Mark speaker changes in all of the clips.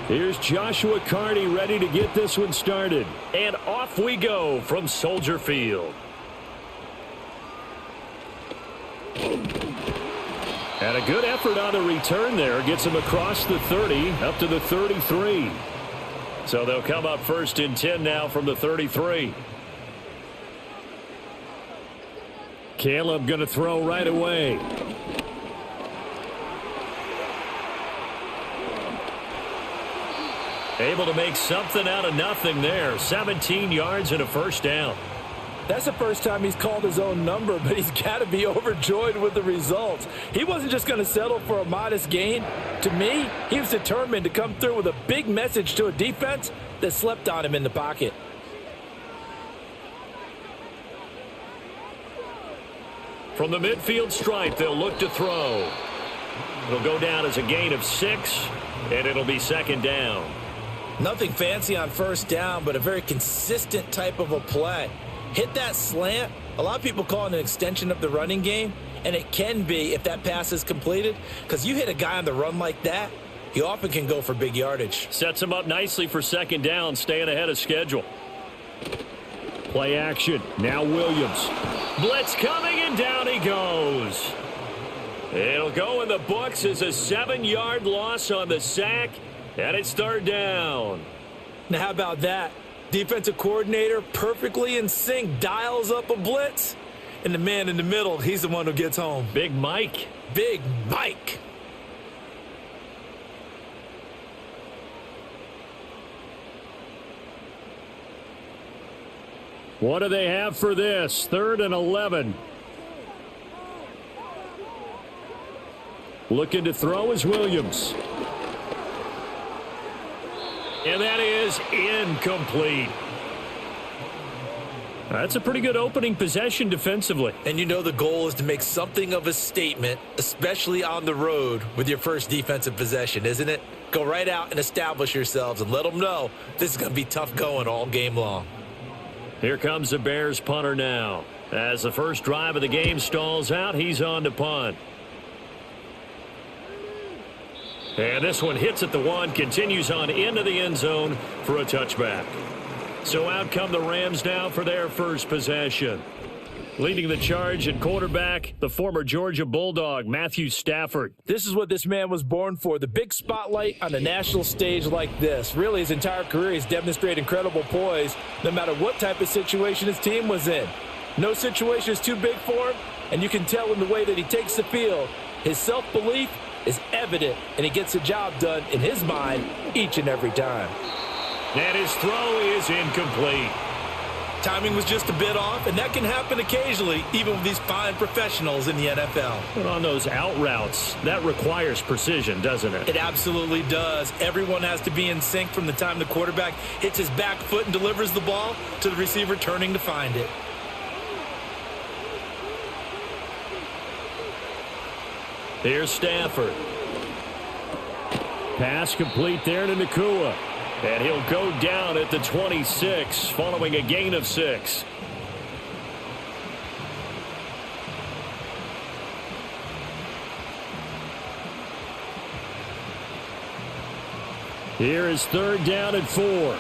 Speaker 1: Here's Joshua Carney ready to get this one started. And off we go from Soldier Field. And a good effort on the return there. Gets him across the 30 up to the 33. So they'll come up 1st and 10 now from the 33. Caleb going to throw right away. Able to make something out of nothing there. 17 yards and a first down.
Speaker 2: That's the first time he's called his own number, but he's got to be overjoyed with the results. He wasn't just going to settle for a modest gain. To me, he was determined to come through with a big message to a defense that slept on him in the pocket.
Speaker 1: From the midfield stripe, they'll look to throw. It'll go down as a gain of 6, and it'll be 2nd down.
Speaker 2: Nothing fancy on 1st down, but a very consistent type of a play. Hit that slant. A lot of people call it an extension of the running game, and it can be if that pass is completed, because you hit a guy on the run like that, he often can go for big yardage.
Speaker 1: Sets him up nicely for 2nd down, staying ahead of schedule. Play action. Now Williams. Blitz coming, and down he goes. It'll go in the books as a 7-yard loss on the sack, and it's 3rd down.
Speaker 2: Now, how about that? Defensive coordinator perfectly in sync, dials up a blitz, and the man in the middle, he's the one who gets home.
Speaker 1: Big Mike.
Speaker 2: Big Mike.
Speaker 1: What do they have for this? 3rd and 11. Looking to throw is Williams. And that is incomplete. That's a pretty good opening possession defensively.
Speaker 2: And you know the goal is to make something of a statement, especially on the road with your first defensive possession, isn't it? Go right out and establish yourselves and let them know this is going to be tough going all game long.
Speaker 1: Here comes the Bears punter now. As the first drive of the game stalls out, he's on to punt. And this one hits at the 1, continues on into the end zone for a touchback. So out come the Rams now for their first possession. Leading the charge at quarterback, the former Georgia Bulldog, Matthew Stafford.
Speaker 2: This is what this man was born for, the big spotlight on a national stage like this. Really, his entire career, he's demonstrated incredible poise no matter what type of situation his team was in. No situation is too big for him, and you can tell in the way that he takes the field. His self-belief is evident, and he gets the job done in his mind each and every time.
Speaker 1: And his throw is incomplete.
Speaker 2: Timing was just a bit off, and that can happen occasionally, even with these fine professionals in the NFL.
Speaker 1: But on those out routes, that requires precision, doesn't it?
Speaker 2: It absolutely does. Everyone has to be in sync from the time the quarterback hits his back foot and delivers the ball to the receiver turning to find it.
Speaker 1: Here's Stafford. Pass complete there to Nakua. And he'll go down at the 26 following a gain of 6. Here is 3rd down and 4.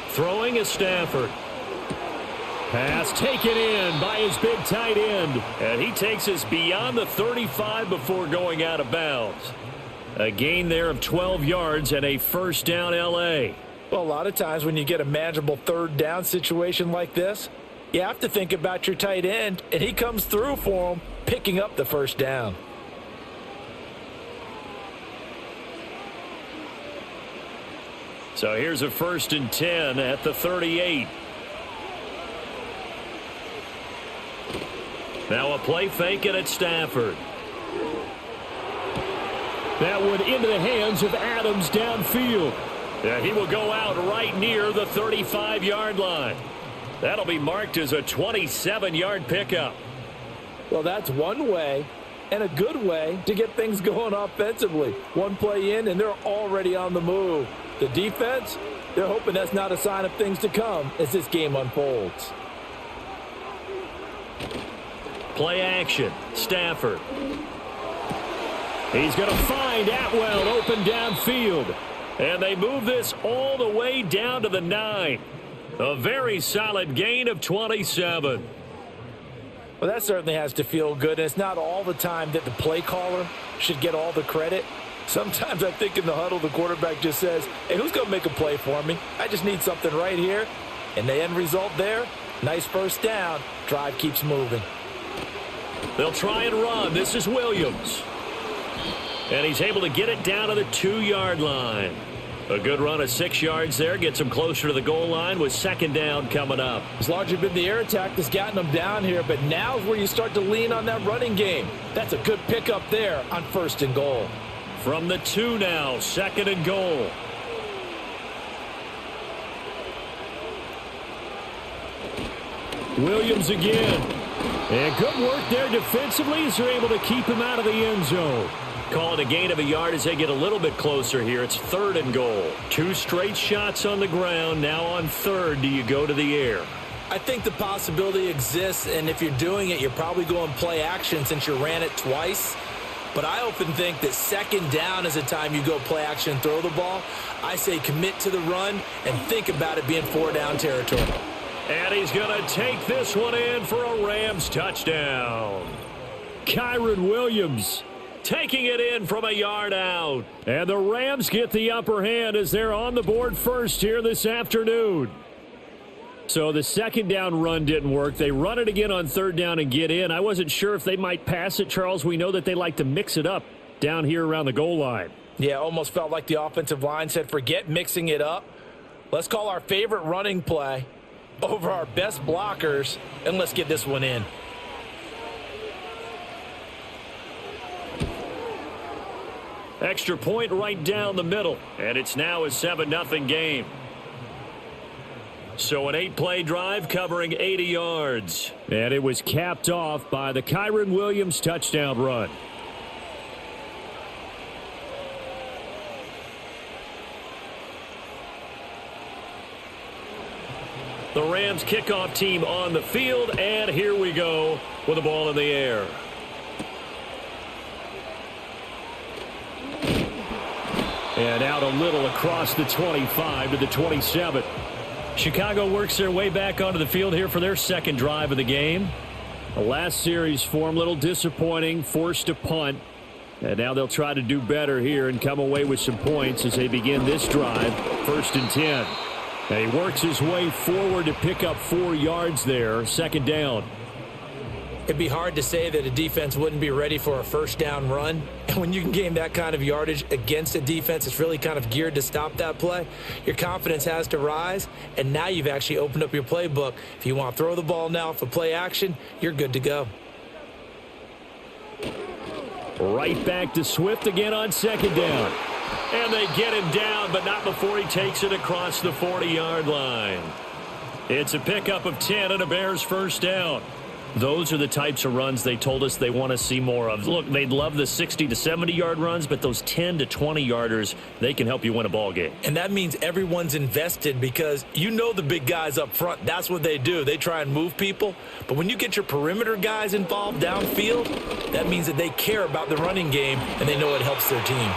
Speaker 1: Throwing is Stafford. Pass taken in by his big tight end. And he takes us beyond the 35 before going out of bounds. A gain there of 12 yards and a 1st down L.A.
Speaker 2: Well, a lot of times when you get a manageable 3rd down situation like this, you have to think about your tight end, and he comes through for him, picking up the 1st down.
Speaker 1: So here's a 1st and 10 at the 38. Now a play fake and it's Stafford. That one into the hands of Adams downfield. And he will go out right near the 35-yard line. That'll be marked as a 27-yard pickup.
Speaker 2: Well, that's one way and a good way to get things going offensively. One play in and they're already on the move. The defense, they're hoping that's not a sign of things to come as this game unfolds.
Speaker 1: Play action. Stafford. He's going to find Atwell open downfield. And they move this all the way down to the 9. A very solid gain of 27.
Speaker 2: Well, that certainly has to feel good. And it's not all the time that the play caller should get all the credit. Sometimes I think in the huddle, the quarterback just says, hey, who's going to make a play for me? I just need something right here. And the end result there, nice first down. Drive keeps moving.
Speaker 1: They'll try and run. This is Williams. And he's able to get it down to the 2-yard line. A good run of 6 yards there. Gets him closer to the goal line with second down coming up.
Speaker 2: It's largely been the air attack that's gotten them down here, but now's where you start to lean on that running game. That's a good pickup there on 1st and goal.
Speaker 1: From the 2 now, 2nd and goal. Williams again. And good work there defensively as they're able to keep him out of the end zone. Call it a gain of a yard as they get a little bit closer here. It's 3rd and goal. 2 straight shots on the ground. Now on 3rd, do you go to the air?
Speaker 2: I think the possibility exists, and if you're doing it, you're probably going play action since you ran it twice. But I often think that 2nd down is the time you go play action and throw the ball. I say commit to the run and think about it being 4-down territory.
Speaker 1: And he's going to take this one in for a Rams touchdown. Kyron Williams taking it in from a yard out. And the Rams get the upper hand as they're on the board first here this afternoon. So the 2nd down run didn't work. They run it again on 3rd down and get in. I wasn't sure if they might pass it, Charles. We know that they like to mix it up down here around the goal line.
Speaker 2: Yeah, almost felt like the offensive line said, forget mixing it up. Let's call our favorite running play over our best blockers, and let's get this one in.
Speaker 1: Extra point right down the middle, and it's now a 7-0 game. So an 8-play drive covering 80 yards. And it was capped off by the Kyron Williams touchdown run. The Rams kickoff team on the field, and here we go with the ball in the air. And out a little across the 25 to the 27. Chicago works their way back onto the field here for their 2nd drive of the game. The last series for them, a little disappointing, forced to punt. And now they'll try to do better here and come away with some points as they begin this drive, 1st and 10. And he works his way forward to pick up 4 yards there, 2nd down.
Speaker 2: It'd be hard to say that a defense wouldn't be ready for a 1st down run. And when you can gain that kind of yardage against a defense that's really kind of geared to stop that play, your confidence has to rise, and now you've actually opened up your playbook. If you want to throw the ball now for play action, you're good to go.
Speaker 1: Right back to Swift again on 2nd down. And they get him down, but not before he takes it across the 40-yard line. It's a pickup of 10 and a Bears 1st down. Those are the types of runs they told us they want to see more of. Look, they'd love the 60 to 70-yard runs, but those 10 to 20-yarders, they can help you win a ball game.
Speaker 2: And that means everyone's invested because you know the big guys up front. That's what they do. They try and move people. But when you get your perimeter guys involved downfield, that means that they care about the running game, and they know it helps their team.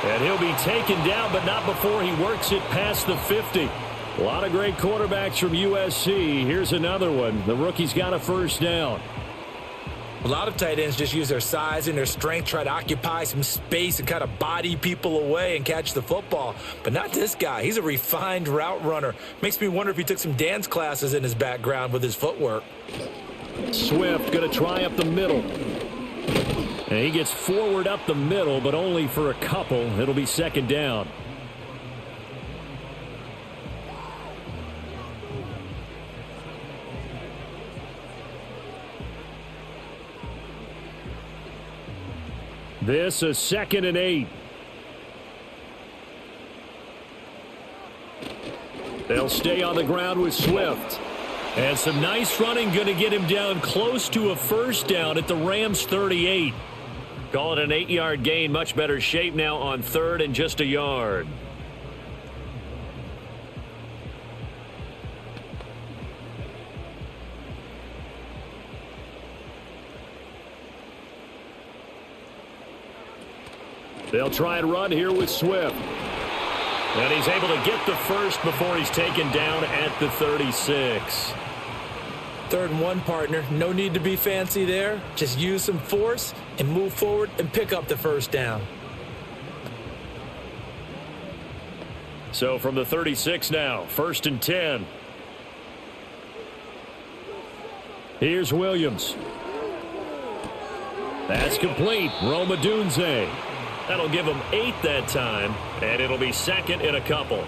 Speaker 1: And he'll be taken down, but not before he works it past the 50. A lot of great quarterbacks from USC. Here's another one. The rookie's got a 1st down.
Speaker 2: A lot of tight ends just use their size and their strength, try to occupy some space and kind of body people away and catch the football. But not this guy. He's a refined route runner. Makes me wonder if he took some dance classes in his background with his footwork.
Speaker 1: Swift going to try up the middle. And he gets forward up the middle, but only for a couple. It'll be 2nd down. This is 2nd and 8. They'll stay on the ground with Swift. And some nice running going to get him down close to a 1st down at the Rams 38. Call it an 8-yard gain. Much better shape now on 3rd and just a yard. They'll try and run here with Swift. And he's able to get the first before he's taken down at the 36.
Speaker 2: 3rd and 1, partner. No need to be fancy there. Just use some force and move forward and pick up the first down.
Speaker 1: So from the 36 now, 1st and 10. Here's Williams. That's complete. Roma Dunze. That'll give him 8 that time, and it'll be 2nd and a couple.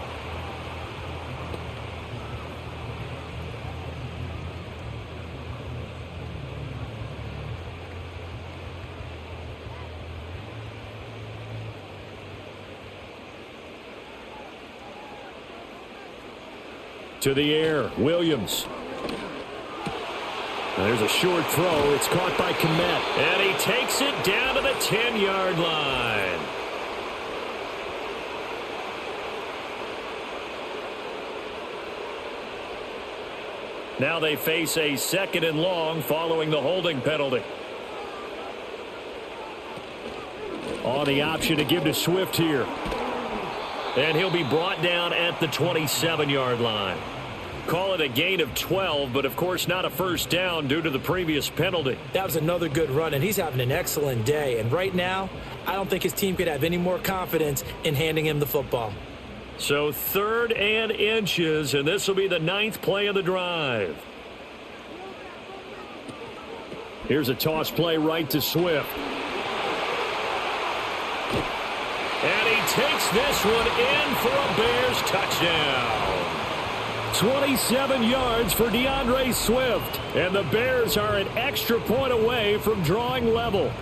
Speaker 1: To the air, Williams. There's a short throw. It's caught by Kmet. And he takes it down to the 10-yard line. Now they face a 2nd and long following the holding penalty. On the option to give to Swift here. And he'll be brought down at the 27-yard line. Call it a gain of 12, but of course not a first down due to the previous penalty.
Speaker 2: That was another good run, and he's having an excellent day. And right now, I don't think his team could have any more confidence in handing him the football.
Speaker 1: So 3rd and inches, and this will be the 9th play of the drive. Here's a toss play right to Swift. And he takes this one in for a Bears touchdown. 27 yards for DeAndre Swift. And the Bears are an extra point away from drawing level.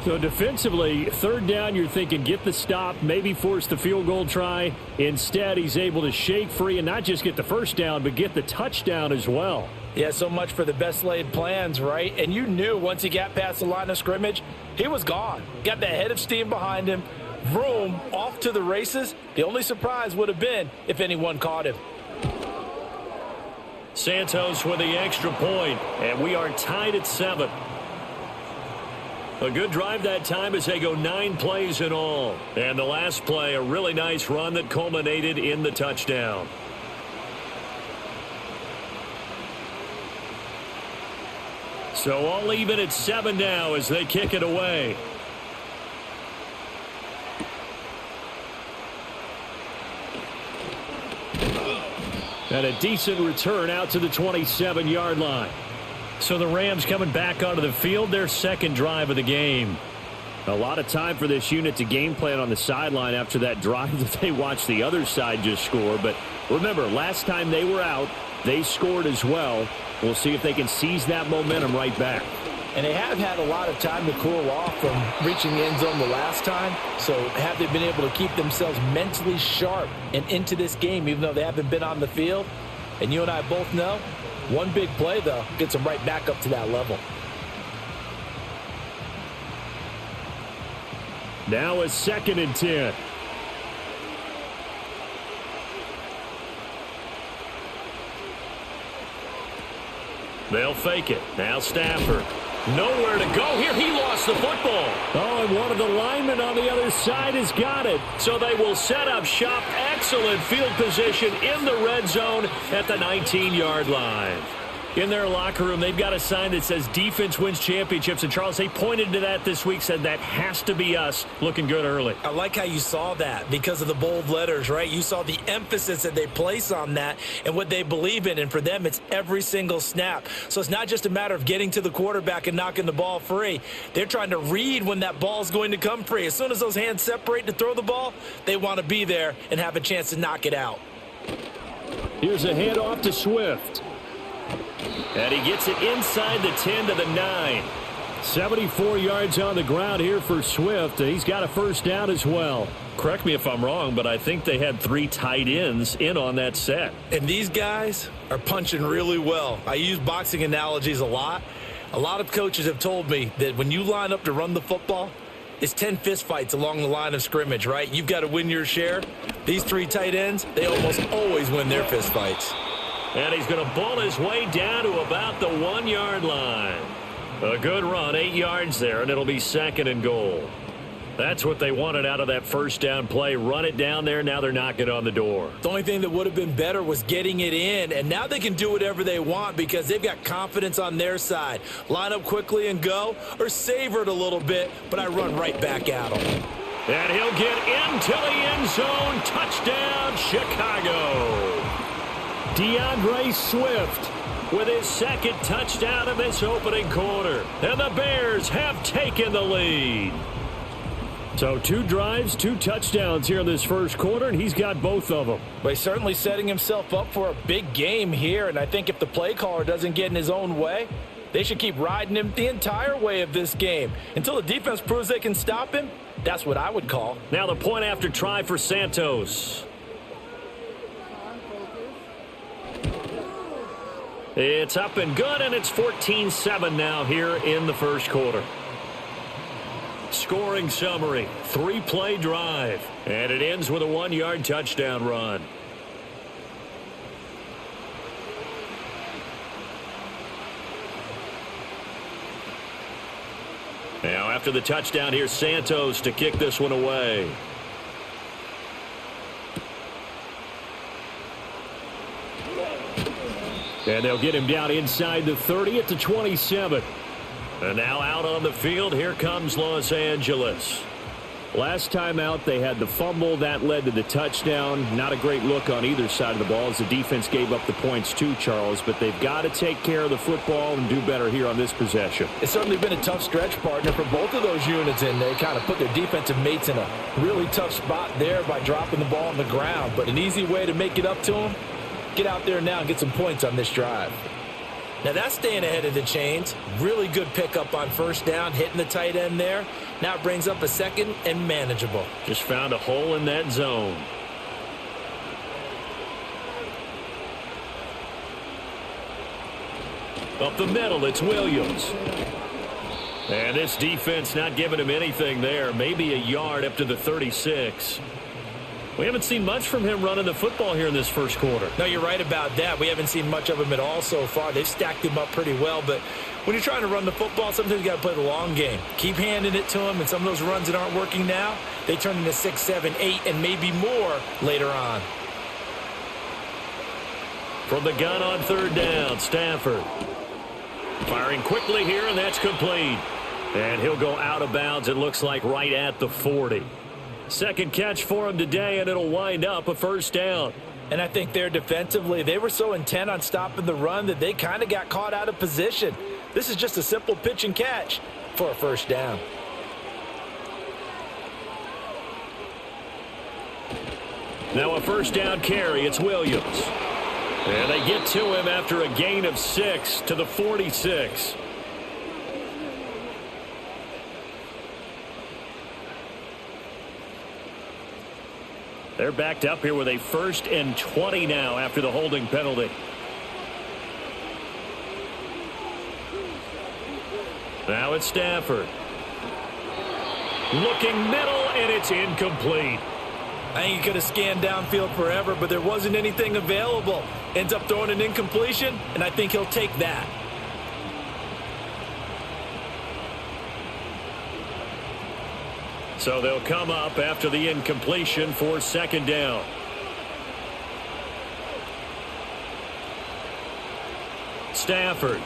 Speaker 1: So defensively, 3rd down, you're thinking get the stop, maybe force the field goal try. Instead, he's able to shake free and not just get the first down, but get the touchdown as well.
Speaker 2: Yeah, so much for the best laid plans, right? And you knew once he got past the line of scrimmage, he was gone. Got the head of steam behind him. Vroom, off to the races. The only surprise would have been if anyone caught him.
Speaker 1: Santos with the extra point, and we are tied at 7. A good drive that time as they go 9 plays in all. And the last play, a really nice run that culminated in the touchdown. So all even at 7 now as they kick it away. And a decent return out to the 27-yard line. So the Rams coming back onto the field, their 2nd drive of the game. A lot of time for this unit to game plan on the sideline after that drive that they watched the other side just score. But remember, last time they were out, they scored as well. We'll see if they can seize that momentum right back.
Speaker 2: And they have had a lot of time to cool off from reaching the end zone the last time. So have they been able to keep themselves mentally sharp and into this game, even though they haven't been on the field? And you and I both know, one big play, though, gets them right back up to that level.
Speaker 1: Now a 2nd and 10. They'll fake it. Now Stafford. Nowhere to go here. He lost the football. Oh, and one of the linemen on the other side has got it. So they will set up shop. Excellent field position in the red zone at the 19-yard line. In their locker room, they've got a sign that says defense wins championships. And, Charles, they pointed to that this week, said that has to be us, looking good early.
Speaker 2: I like how you saw that because of the bold letters, right? You saw the emphasis that they place on that and what they believe in. And for them, it's every single snap. So it's not just a matter of getting to the quarterback and knocking the ball free. They're trying to read when that ball is going to come free. As soon as those hands separate to throw the ball, they want to be there and have a chance to knock it out.
Speaker 1: Here's a handoff to Swift. And he gets it inside the 10 to the 9. 74 yards on the ground here for Swift. He's got a first down as well. Correct me if I'm wrong, but I think they had 3 tight ends in on that set.
Speaker 2: And these guys are punching really well. I use boxing analogies a lot. A lot of coaches have told me that when you line up to run the football, it's 10 fistfights along the line of scrimmage, right? You've got to win your share. These 3 tight ends, they almost always win their fistfights.
Speaker 1: And he's going to ball his way down to about the 1-yard line. A good run, 8 yards there, and it'll be 2nd and goal. That's what they wanted out of that first down play. Run it down there. Now they're knocking on the door.
Speaker 2: The only thing that would have been better was getting it in, and now they can do whatever they want because they've got confidence on their side. Line up quickly and go, or savor it a little bit, but I run right back at them.
Speaker 1: And he'll get into the end zone. Touchdown, Chicago. DeAndre Swift with his second touchdown of this opening quarter. And the Bears have taken the lead. So 2 drives, 2 touchdowns here in this first quarter, and he's got both of them.
Speaker 2: But he's certainly setting himself up for a big game here, and I think if the play caller doesn't get in his own way, they should keep riding him the entire way of this game. Until the defense proves they can stop him, that's what I would call.
Speaker 1: Now the point after try for Santos. It's up and good, and it's 14-7 now here in the first quarter. Scoring summary, 3-play drive, and it ends with a 1-yard touchdown run. Now after the touchdown, here's Santos to kick this one away. And they'll get him down inside the 30 at the 27. And now out on the field, here comes Los Angeles. Last time out, they had the fumble. That led to the touchdown. Not a great look on either side of the ball as the defense gave up the points too, Charles. But they've got to take care of the football and do better here on this possession.
Speaker 2: It's certainly been a tough stretch, partner, for both of those units, and they kind of put their defensive mates in a really tough spot there by dropping the ball on the ground. But an easy way to make it up to them, get out there now and get some points on this drive. Now that's staying ahead of the chains. Really good pickup on first down, hitting the tight end there. Now it brings up a second and manageable.
Speaker 1: Just found a hole in that zone. Up the middle, it's Williams. And this defense not giving him anything there. Maybe a yard up to the 36. We haven't seen much from him running the football here in this first quarter.
Speaker 2: No, you're right about that. We haven't seen much of him at all so far. They've stacked him up pretty well, but when you're trying to run the football, sometimes you got to play the long game. Keep handing it to him, and some of those runs that aren't working now, they turn into 6, 7, 8, and maybe more later on.
Speaker 1: From the gun on third down, Stafford. Firing quickly here, and that's complete. And he'll go out of bounds, it looks like, right at the 40. Second catch for him today, and it'll wind up a first down.
Speaker 2: And I think there defensively, they were so intent on stopping the run that they kind of got caught out of position. This is just a simple pitch and catch for a first down.
Speaker 1: Now a first down carry. It's Williams. And they get to him after a gain of 6 to the 46. They're backed up here with a 1st and 20 now after the holding penalty. Now it's Stafford. Looking middle, and it's incomplete.
Speaker 2: I think he could have scanned downfield forever, but there wasn't anything available. Ends up throwing an incompletion, and I think he'll take that.
Speaker 1: So they'll come up after the incompletion for second down. Stafford.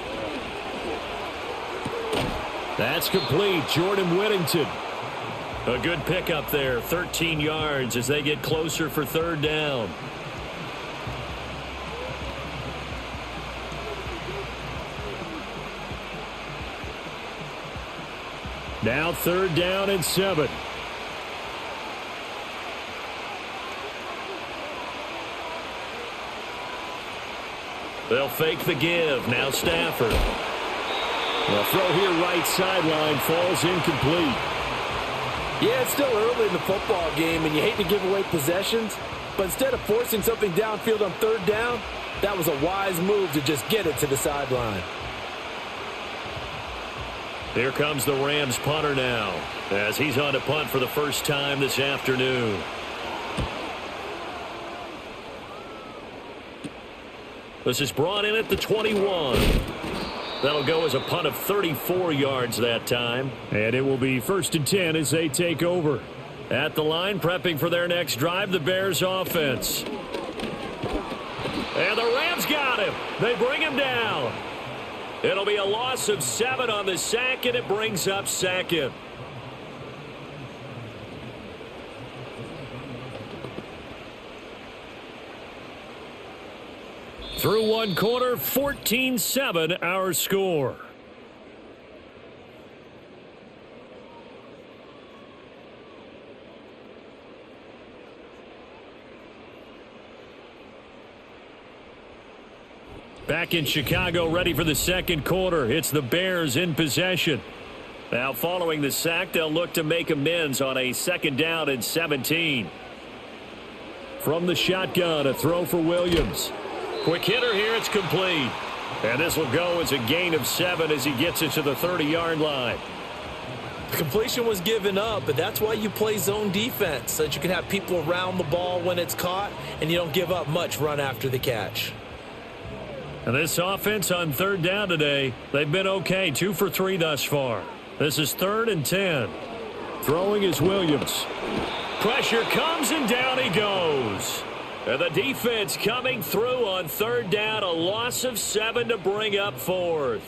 Speaker 1: That's complete. Jordan Whittington. A good pickup there. 13 yards as they get closer for third down. Now third down and 7. They'll fake the give. Now Stafford. The throw here right sideline falls incomplete.
Speaker 2: Yeah, it's still early in the football game, and you hate to give away possessions, but instead of forcing something downfield on third down, that was a wise move to just get it to the sideline.
Speaker 1: Here comes the Rams punter now as he's on to punt for the first time this afternoon. This is brought in at the 21. That'll go as a punt of 34 yards that time. And it will be 1st and 10 as they take over. At the line, prepping for their next drive, the Bears offense. And the Rams got him. They bring him down. It'll be a loss of 7 on the sack, and it brings up 2nd. Through one quarter, 14-7 our score. Back in Chicago, ready for the second quarter. It's the Bears in possession. Now following the sack, they'll look to make amends on a 2nd down and 17. From the shotgun, a throw for Williams. Quick hitter here, it's complete. And this will go as a gain of 7 as he gets it to the 30-yard line.
Speaker 2: The completion was given up, but that's why you play zone defense, so that you can have people around the ball when it's caught, and you don't give up much run after the catch.
Speaker 1: And this offense on 3rd down today, they've been okay, 2 for 3 thus far. This is 3rd and 10. Throwing is Williams. Pressure comes and down he goes. And the defense coming through on 3rd down, a loss of 7 to bring up 4th.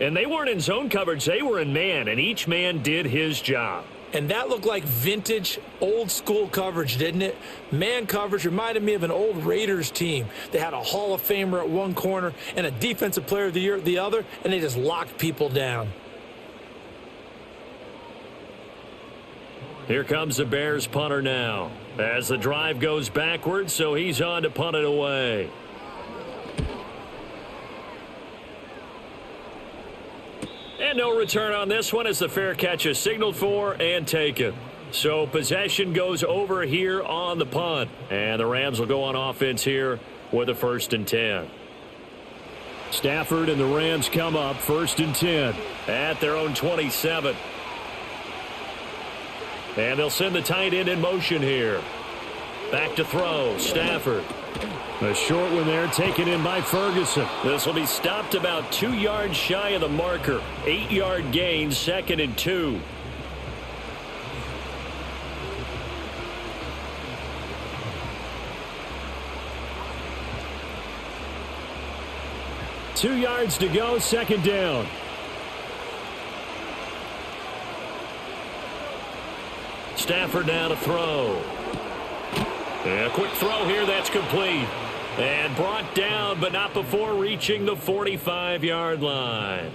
Speaker 1: And they weren't in zone coverage, they were in man, and each man did his job.
Speaker 2: And that looked like vintage, old-school coverage, didn't it? Man coverage reminded me of an old Raiders team. They had a Hall of Famer at one corner and a Defensive Player of the Year at the other, and they just locked people down.
Speaker 1: Here comes the Bears punter now. As the drive goes backwards, so he's on to punt it away. And no return on this one as the fair catch is signaled for and taken. So possession goes over here on the punt. And the Rams will go on offense here with a 1st and 10. Stafford and the Rams come up 1st and 10 at their own 27. And they'll send the tight end in motion here. Back to throw, Stafford. A short one there taken in by Ferguson. This will be stopped about 2 yards shy of the marker. 8-yard gain, 2nd and 2. Two yards to go, 2nd down. Stafford now to throw. And a quick throw here, that's complete. And brought down, but not before reaching the 45-yard line.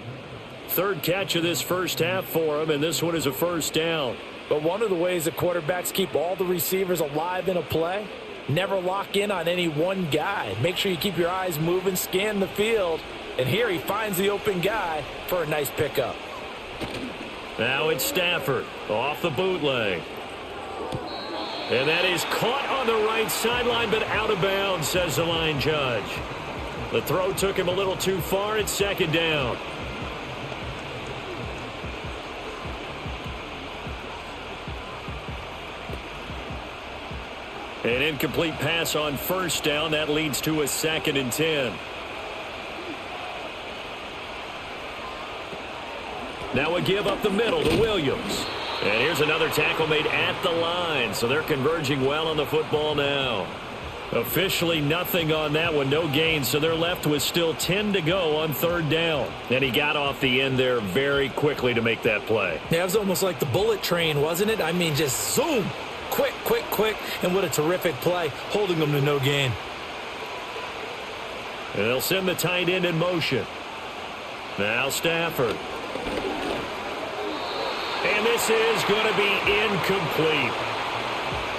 Speaker 1: 3rd catch of this first half for him, and this one is a 1st down.
Speaker 2: But one of the ways that quarterbacks keep all the receivers alive in a play, never lock in on any one guy. Make sure you keep your eyes moving, scan the field. And here he finds the open guy for a nice pickup.
Speaker 1: Now it's Stafford off the bootleg. And that is caught on the right sideline, but out of bounds, says the line judge. The throw took him a little too far. It's 2nd down. An incomplete pass on 1st down. That leads to a 2nd and 10. Now a give up the middle to Williams. And here's another tackle made at the line, so they're converging well on the football now. Officially nothing on that one, no gain, so they're left with still 10 to go on 3rd down. And he got off the end there very quickly to make that play.
Speaker 2: Yeah, it was almost like the bullet train, wasn't it? I mean, just zoom, quick, quick, quick, and what a terrific play, holding them to no gain.
Speaker 1: And they'll send the tight end in motion. Now Stafford. And this is going to be incomplete.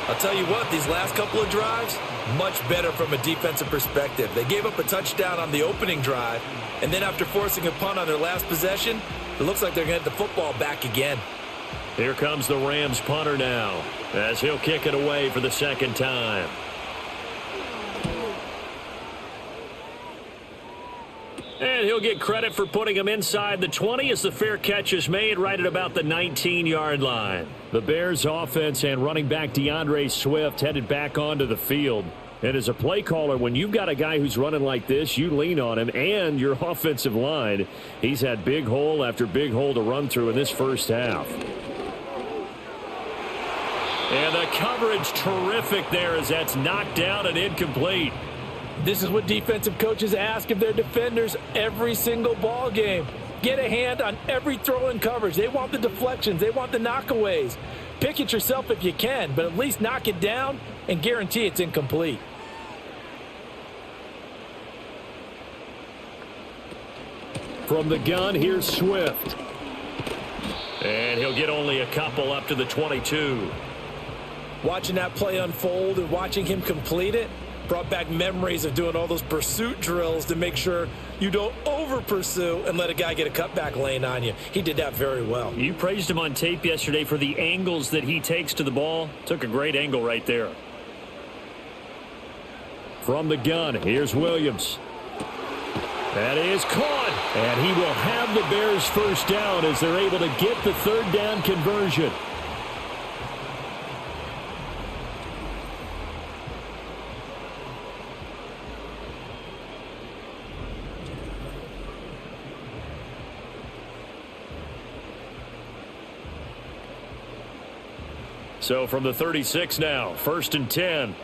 Speaker 2: I'll tell you what, these last couple of drives, much better from a defensive perspective. They gave up a touchdown on the opening drive, and then after forcing a punt on their last possession, it looks like they're going to get the football back again.
Speaker 1: Here comes the Rams punter now, as he'll kick it away for the 2nd time. And he'll get credit for putting him inside the 20 as the fair catch is made right at about the 19-yard line. The Bears offense and running back DeAndre Swift headed back onto the field. And as a play caller, when you've got a guy who's running like this, you lean on him and your offensive line. He's had big hole after big hole to run through in this first half. And the coverage terrific there as that's knocked down and incomplete.
Speaker 2: This is what defensive coaches ask of their defenders every single ball game. Get a hand on every throw in coverage. They want the deflections. They want the knockaways. Pick it yourself if you can, but at least knock it down and guarantee it's incomplete.
Speaker 1: From the gun, here's Swift. And he'll get only a couple up to the 22.
Speaker 2: Watching that play unfold and watching him complete it brought back memories of doing all those pursuit drills to make sure you don't over-pursue and let a guy get a cutback lane on you. He did that very well.
Speaker 1: You praised him on tape yesterday for the angles that he takes to the ball. Took a great angle right there. From the gun, here's Williams. That is caught. And he will have the Bears first down as they're able to get the third down conversion. So from the 36 now, 1st and 10.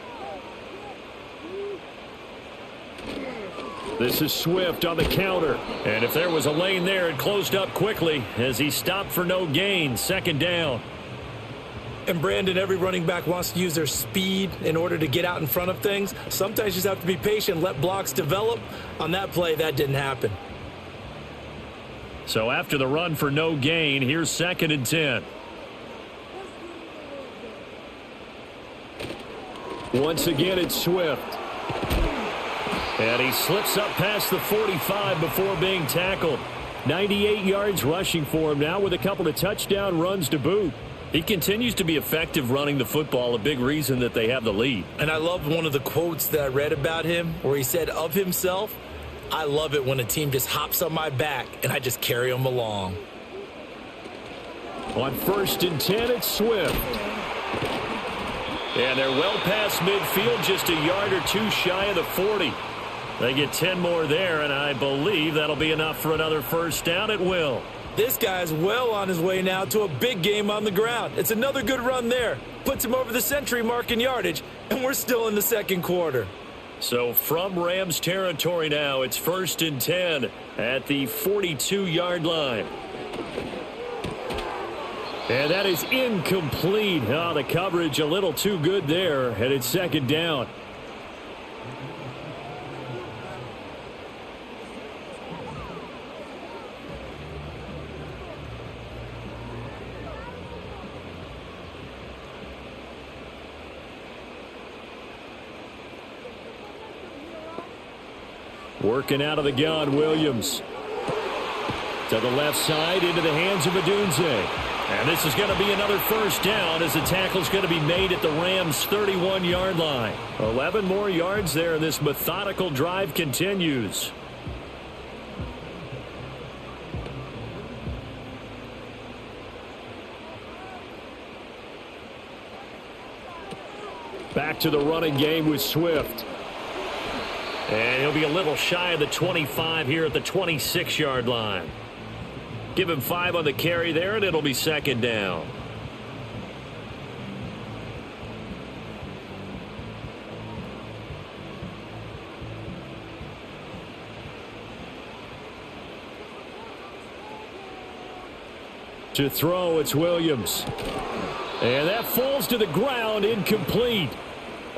Speaker 1: This is Swift on the counter. And if there was a lane there, it closed up quickly as he stopped for no gain. 2nd down.
Speaker 2: And Brandon, every running back wants to use their speed in order to get out in front of things. Sometimes you just have to be patient, let blocks develop. On that play, that didn't happen.
Speaker 1: So after the run for no gain, here's 2nd and 10. Once again, it's Swift. And he slips up past the 45 before being tackled. 98 yards rushing for him now with a couple of touchdown runs to boot. He continues to be effective running the football, a big reason that they have the lead.
Speaker 2: And I love one of the quotes that I read about him where he said of himself, "I love it when a team just hops on my back and I just carry them along."
Speaker 1: On 1st and 10, it's Swift. And they're well past midfield, just a yard or two shy of the 40. They get 10 more there, and I believe that'll be enough for another first down. It will.
Speaker 2: This guy's well on his way now to a big game on the ground. It's another good run there. Puts him over the century mark in yardage, and we're still in the 2nd quarter.
Speaker 1: So from Rams territory now, it's 1st and 10 at the 42-yard line. And that is incomplete. Oh, the coverage a little too good there, and it's 2nd down. Working out of the gun, Williams. To the left side, into the hands of Adunze. And this is going to be another first down as the tackle's going to be made at the Rams' 31-yard line. 11 more yards there, and this methodical drive continues. Back to the running game with Swift. And he'll be a little shy of the 25 here at the 26-yard line. Give him 5 on the carry there, and it'll be 2nd down. To throw, it's Williams. And that falls to the ground, incomplete.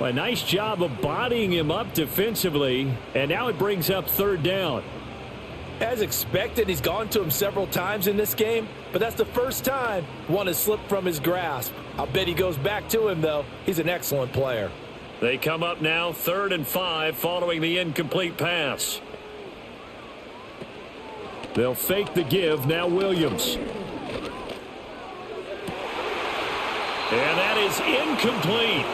Speaker 1: Well, a nice job of bodying him up defensively, and now it brings up 3rd down.
Speaker 2: As expected, he's gone to him several times in this game, but that's the first time one has slipped from his grasp. I'll bet he goes back to him, though. He's an excellent player.
Speaker 1: They come up now 3rd and 5 following the incomplete pass. They'll fake the give. Now Williams. And that is incomplete.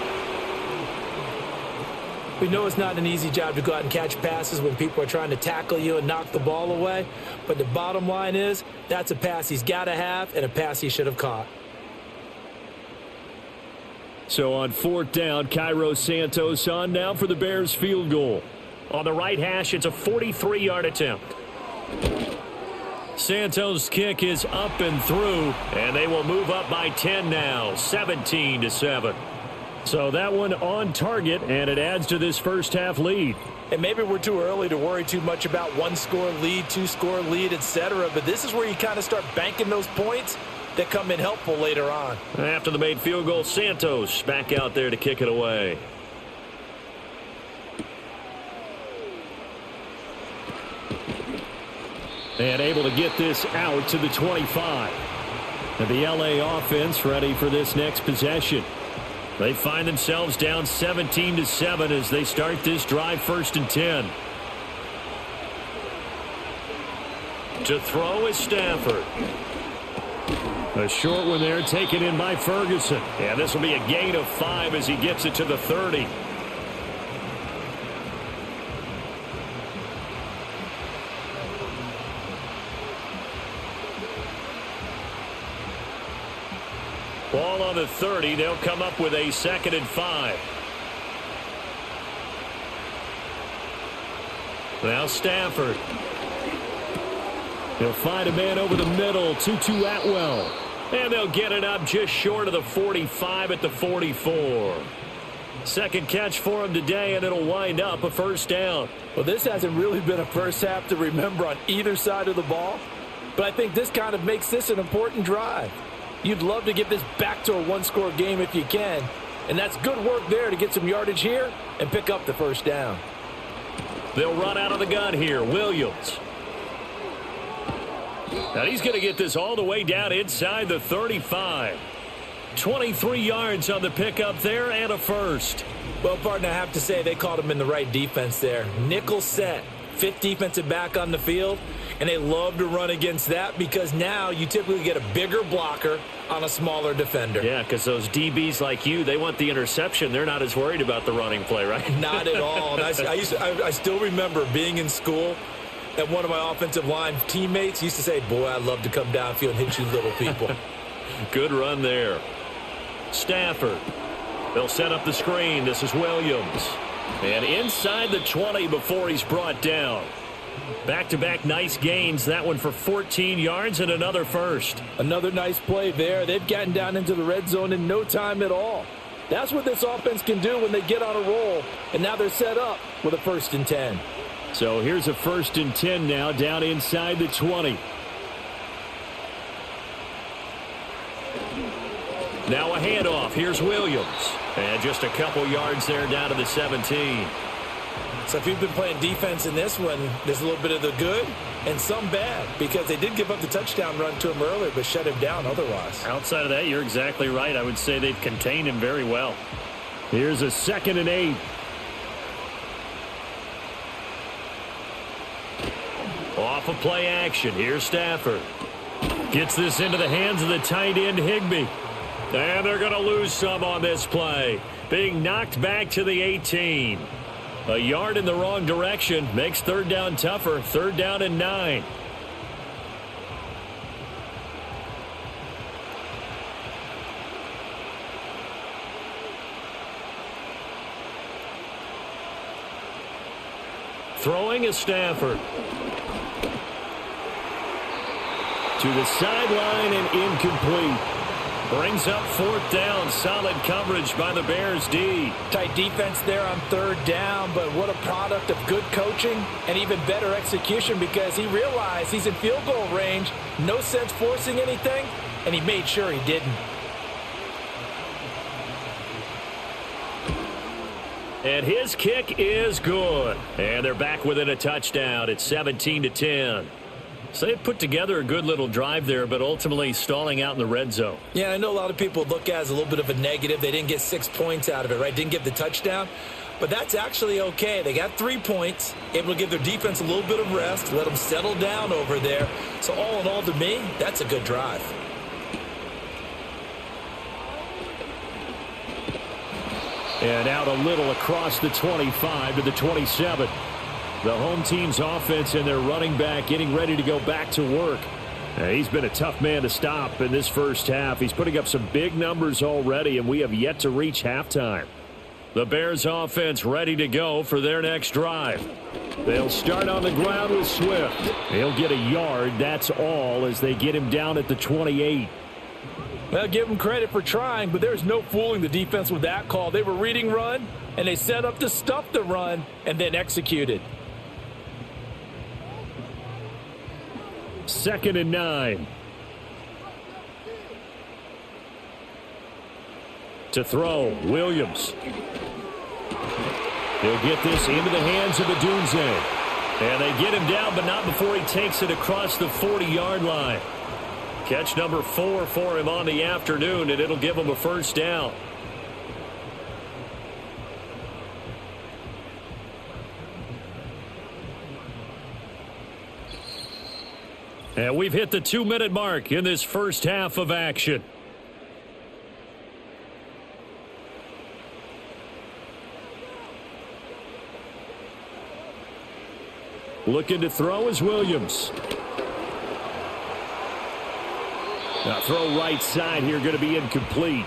Speaker 2: We know it's not an easy job to go out and catch passes when people are trying to tackle you and knock the ball away. But the bottom line is that's a pass he's got to have and a pass he should have caught.
Speaker 1: So on fourth down, Cairo Santos on now for the Bears field goal. On the right hash, it's a 43-yard attempt. Santos' kick is up and through, and they will move up by 10 now, 17-7. So that one on target, and it adds to this first half lead.
Speaker 2: And maybe we're too early to worry too much about one-score lead, two-score lead, etc. But this is where you kind of start banking those points that come in helpful later on.
Speaker 1: After the made field goal, Santos back out there to kick it away. And able to get this out to the 25. And the LA offense ready for this next possession. They find themselves down 17-7 as they start this drive, first and 10. To throw is Stafford. A short one there taken in by Ferguson. And this will be a gain of 5 as he gets it to the 30. Ball on the 30. They'll come up with a 2nd and 5. Now Stafford. He'll find a man over the middle. Tutu Atwell. And they'll get it up just short of the 45 at the 44. Second catch for him today, and it'll wind up a first down.
Speaker 2: Well, this hasn't really been a first half to remember on either side of the ball. But I think this kind of makes this an important drive. You'd love to get this back to a one-score game if you can. And that's good work there to get some yardage here and pick up the first down.
Speaker 1: They'll run out of the gun here. Williams. Now he's going to get this all the way down inside the 35. 23 yards on the pickup there and a first.
Speaker 2: Well, partner, I have to say they called him in the right defense there. Nickel set. 5th defensive back on the field. And they love to run against that because now you typically get a bigger blocker on a smaller defender.
Speaker 1: Yeah, because those DBs like you, they want the interception. They're not as worried about the running play, right?
Speaker 2: Not at all. And I still remember being in school, and one of my offensive line teammates used to say, boy, I'd love to come downfield and hit you little people.
Speaker 1: Good run there. Stafford. They'll set up the screen. This is Williams. And inside the 20 before he's brought down. Back-to-back nice gains. That one for 14 yards and another first.
Speaker 2: Another nice play there. They've gotten down into the red zone in no time at all. That's what this offense can do when they get on a roll. And now they're set up with a 1st and 10.
Speaker 1: So here's a 1st and 10 now down inside the 20. Now a handoff. Here's Williams. And just a couple yards there down to the 17.
Speaker 2: So if you've been playing defense in this one, there's a little bit of the good and some bad because they did give up the touchdown run to him earlier but shut him down otherwise.
Speaker 1: Outside of that, you're exactly right. I would say they've contained him very well. Here's a 2nd and 8. Off of play action. Here's Stafford. Gets this into the hands of the tight end, Higbee. And they're going to lose some on this play. Being knocked back to the 18. A yard in the wrong direction makes 3rd down tougher. 3rd down and 9. Throwing is Stafford. To the sideline and incomplete. Brings up 4th down. Solid coverage by the Bears D.
Speaker 2: Tight defense there on 3rd down, but what a product of good coaching and even better execution because he realized he's in field goal range. No sense forcing anything, and he made sure he didn't.
Speaker 1: And his kick is good. And they're back within a touchdown. It's 17-10. So they put together a good little drive there, but ultimately stalling out in the red zone.
Speaker 2: Yeah, I know a lot of people look at it as a little bit of a negative. They didn't get 6 points out of it, right? Didn't get the touchdown. But that's actually okay. They got 3 points, able to give their defense a little bit of rest, let them settle down over there. So all in all, to me, that's a good drive.
Speaker 1: And out a little across the 25 to the 27. The home team's offense and their running back getting ready to go back to work. He's been a tough man to stop in this first half. He's putting up some big numbers already, and we have yet to reach halftime. The Bears offense ready to go for their next drive. They'll start on the ground with Swift. He'll get a yard, that's all, as they get him down at the 28.
Speaker 2: Well, give him credit for trying, but there's no fooling the defense with that call. They were reading run, and they set up to stuff the run, and then executed.
Speaker 1: 2nd and 9. To throw, Williams. He'll get this into the hands of Adunze. And they get him down, but not before he takes it across the 40-yard line. Catch number 4 for him on the afternoon, and it'll give him a first down. And we've hit the 2-minute mark in this first half of action. Looking to throw is Williams. Now throw right side here, going to be incomplete.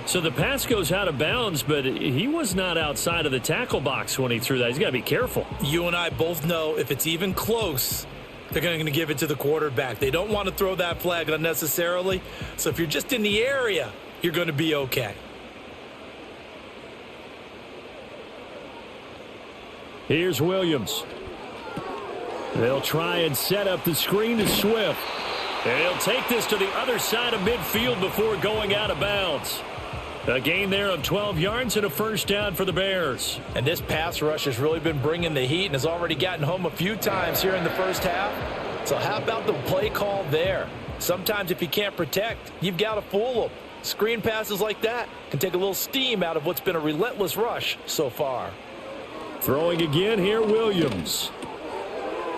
Speaker 1: So the pass goes out of bounds, but he was not outside of the tackle box when he threw that. He's got to be careful.
Speaker 2: You and I both know if it's even close, they're going to give it to the quarterback. They don't want to throw that flag unnecessarily. So if you're just in the area, you're going to be okay.
Speaker 1: Here's Williams. They'll try and set up the screen to Swift. And he'll take this to the other side of midfield before going out of bounds. A gain there of 12 yards and a first down for the Bears.
Speaker 2: And this pass rush has really been bringing the heat and has already gotten home a few times here in the first half. So how about the play call there? Sometimes if you can't protect, you've got to fool them. Screen passes like that can take a little steam out of what's been a relentless rush so far.
Speaker 1: Throwing again here, Williams.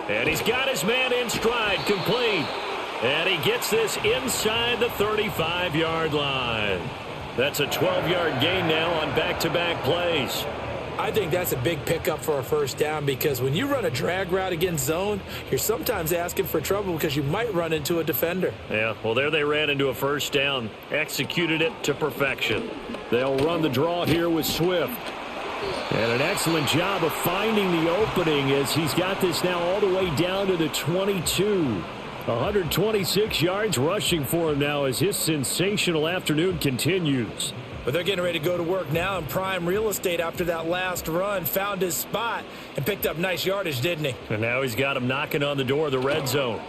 Speaker 1: And he's got his man in stride, complete. And he gets this inside the 35-yard line. That's a 12-yard gain now on back-to-back plays.
Speaker 2: I think that's a big pickup for a first down because when you run a drag route against zone, you're sometimes asking for trouble because you might run into a defender.
Speaker 1: Yeah, well, there they ran into a first down, executed it to perfection. They'll run the draw here with Swift. And an excellent job of finding the opening as he's got this now all the way down to the 22. 126 yards rushing for him now as his sensational afternoon continues.
Speaker 2: But they're getting ready to go to work now in prime real estate after that last run. Found his spot and picked up nice yardage, didn't he?
Speaker 1: And now he's got him knocking on the door of the red zone.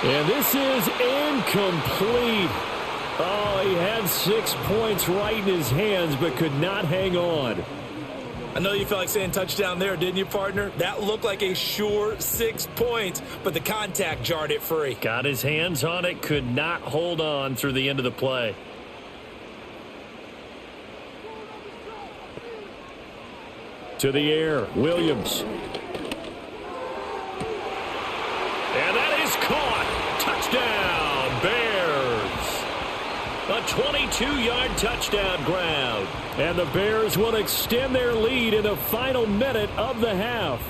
Speaker 1: And this is incomplete. Oh, he had 6 points right in his hands, but could not hang on.
Speaker 2: I know you felt like saying touchdown there, didn't you, partner? That looked like a sure 6 points, but the contact jarred it free.
Speaker 1: Got his hands on it, could not hold on through the end of the play. To the air, Williams. And that is caught. Touchdown, Bears. A 22-yard touchdown grab. And the Bears will extend their lead in the final minute of the half.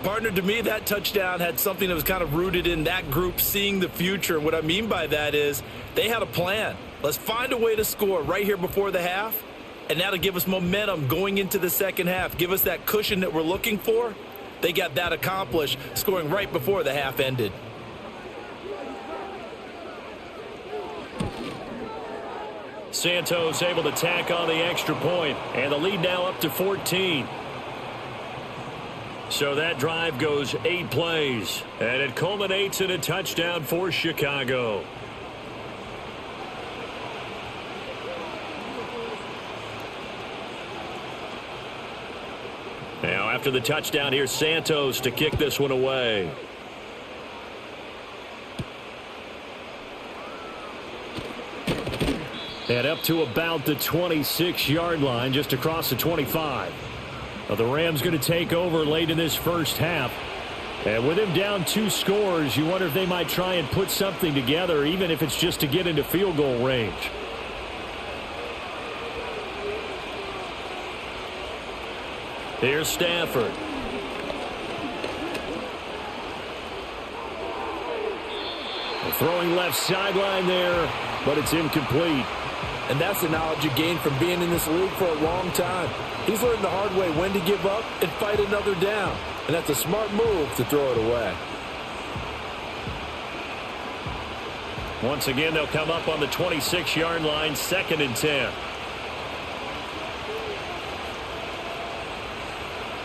Speaker 2: Partner, to me, that touchdown had something that was kind of rooted in that group seeing the future. What I mean by that is they had a plan. Let's find a way to score right here before the half, and that'll give us momentum going into the second half. Give us that cushion that we're looking for. They got that accomplished, scoring right before the half ended.
Speaker 1: Santos able to tack on the extra point, and the lead now up to 14. So that drive goes 8 plays, and it culminates in a touchdown for Chicago. Now after the touchdown, here's Santos to kick this one away. And up to about the 26-yard line, just across the 25. Well, the Rams going to take over late in this first half. And with him down 2 scores, you wonder if they might try and put something together, even if it's just to get into field goal range. Here's Stafford. Throwing left sideline there, but it's incomplete.
Speaker 2: And that's the knowledge you gain from being in this league for a long time. He's learned the hard way when to give up and fight another down. And that's a smart move to throw it away.
Speaker 1: Once again, they'll come up on the 26-yard line, 2nd and 10.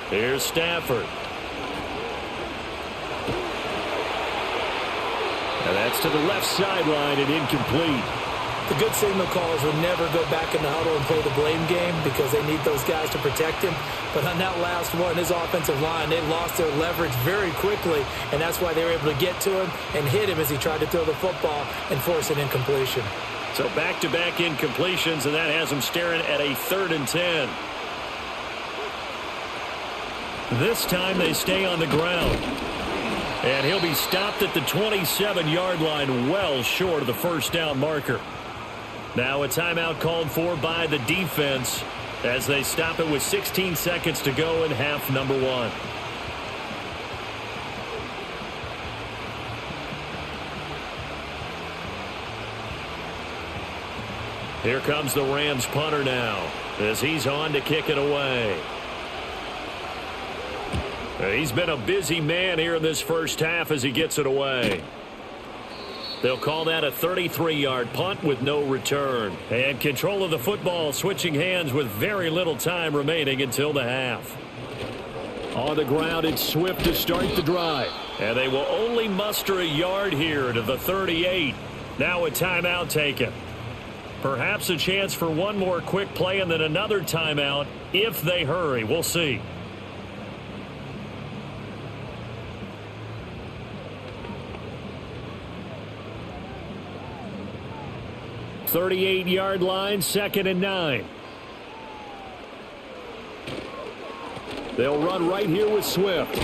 Speaker 1: Here's Stafford. And that's to the left sideline and incomplete.
Speaker 2: The good signal callers would never go back in the huddle and play the blame game because they need those guys to protect him. But on that last one, his offensive line, they lost their leverage very quickly, and that's why they were able to get to him and hit him as he tried to throw the football and force an incompletion.
Speaker 1: So back-to-back incompletions, and that has him staring at a 3rd and 10. This time they stay on the ground. And he'll be stopped at the 27-yard line, well short of the first down marker. Now a timeout called for by the defense as they stop it with 16 seconds to go in half number 1. Here comes the Rams punter now as he's on to kick it away. He's been a busy man here in this first half as he gets it away. They'll call that a 33-yard punt with no return. And control of the football switching hands with very little time remaining until the half. On the ground, it's Swift to start the drive. And they will only muster a yard here to the 38. Now a timeout taken. Perhaps a chance for one more quick play and then another timeout if they hurry. We'll see. 38-yard line, 2nd and 9. They'll run right here with Swift.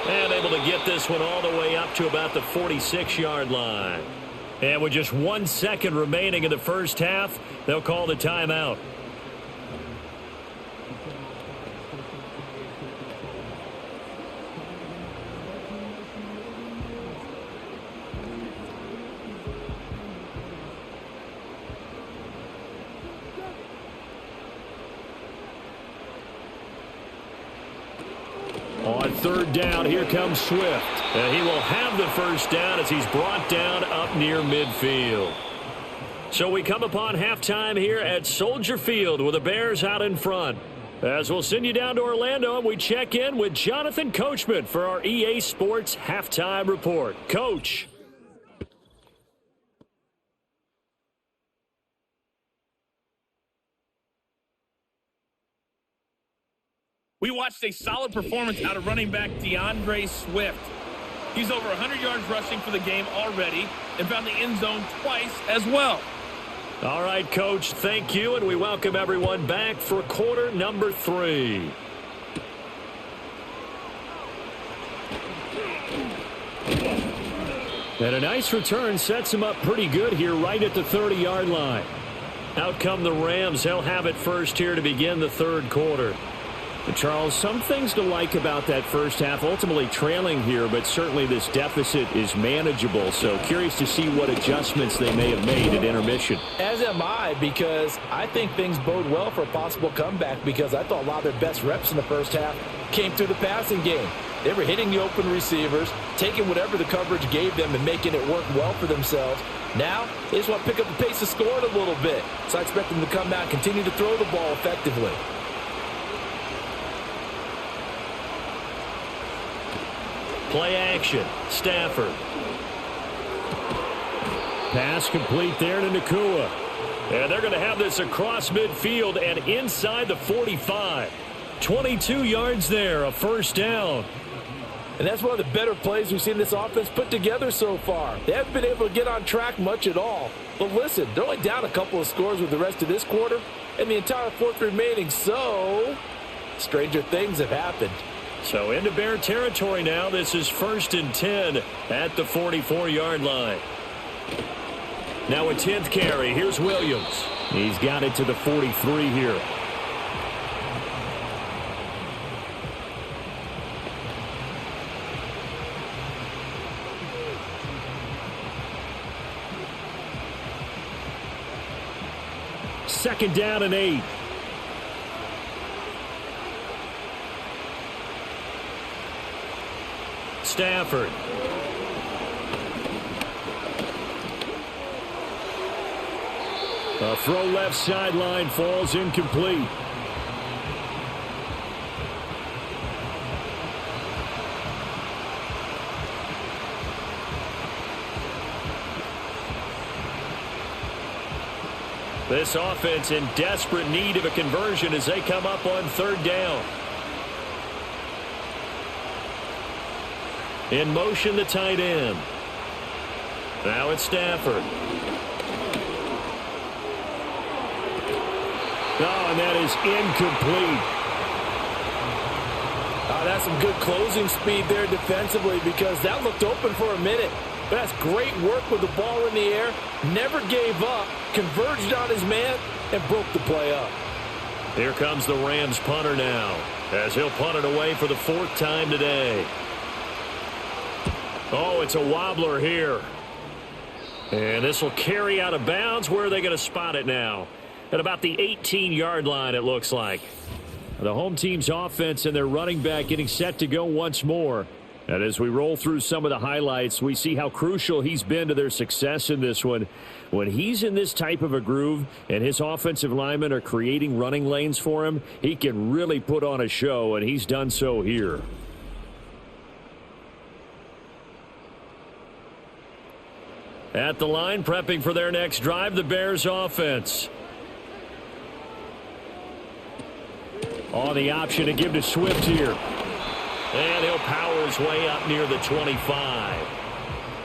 Speaker 1: And able to get this one all the way up to about the 46-yard line. And with just 1 second remaining in the first half, they'll call the timeout. On 3rd down, here comes Swift. And he will have the first down as he's brought down up near midfield. So we come upon halftime here at Soldier Field with the Bears out in front. As we'll send you down to Orlando, and we check in with Jonathan Coachman for our EA Sports Halftime Report. Coach.
Speaker 3: We watched a solid performance out of running back DeAndre Swift. He's over 100 yards rushing for the game already and found the end zone twice as well.
Speaker 1: All right, Coach, thank you, and we welcome everyone back for quarter number 3. And a nice return sets him up pretty good here right at the 30-yard line. Out come the Rams. They'll have it first here to begin the 3rd quarter. Charles, some things to like about that first half, ultimately trailing here, but certainly this deficit is manageable. So curious to see what adjustments they may have made at intermission.
Speaker 2: As am I, because I think things bode well for a possible comeback, because I thought a lot of their best reps in the first half came through the passing game. They were hitting the open receivers, taking whatever the coverage gave them and making it work well for themselves. Now, they just want to pick up the pace of scoring a little bit. So I expect them to come out and continue to throw the ball effectively.
Speaker 1: Play action. Stafford. Pass complete there to Nakua. And they're going to have this across midfield and inside the 45. 22 yards there, a first down.
Speaker 2: And that's one of the better plays we've seen this offense put together so far. They haven't been able to get on track much at all. But listen, they're only down a couple of scores with the rest of this quarter and the entire 4th remaining. So, stranger things have happened.
Speaker 1: So into Bear territory now. This is 1st and 10 at the 44-yard line. Now a 10th carry. Here's Williams. He's got it to the 43 here. 2nd down and 8. Stafford. A throw left sideline falls incomplete. This offense in desperate need of a conversion as they come up on 3rd down. In motion, the tight end. Now it's Stafford. Oh, and that is incomplete.
Speaker 2: That's some good closing speed there defensively because that looked open for a minute. But that's great work with the ball in the air. Never gave up, converged on his man, and broke the play up.
Speaker 1: Here comes the Rams punter now as he'll punt it away for the 4th time today. Oh, it's a wobbler here. And this will carry out of bounds. Where are they going to spot it now? At about the 18-yard line, it looks like. The home team's offense and their running back getting set to go once more. And as we roll through some of the highlights, we see how crucial he's been to their success in this one. When he's in this type of a groove and his offensive linemen are creating running lanes for him, he can really put on a show, and he's done so here. At the line, prepping for their next drive, the Bears offense. On the option to give to Swift here. And he'll power his way up near the 25.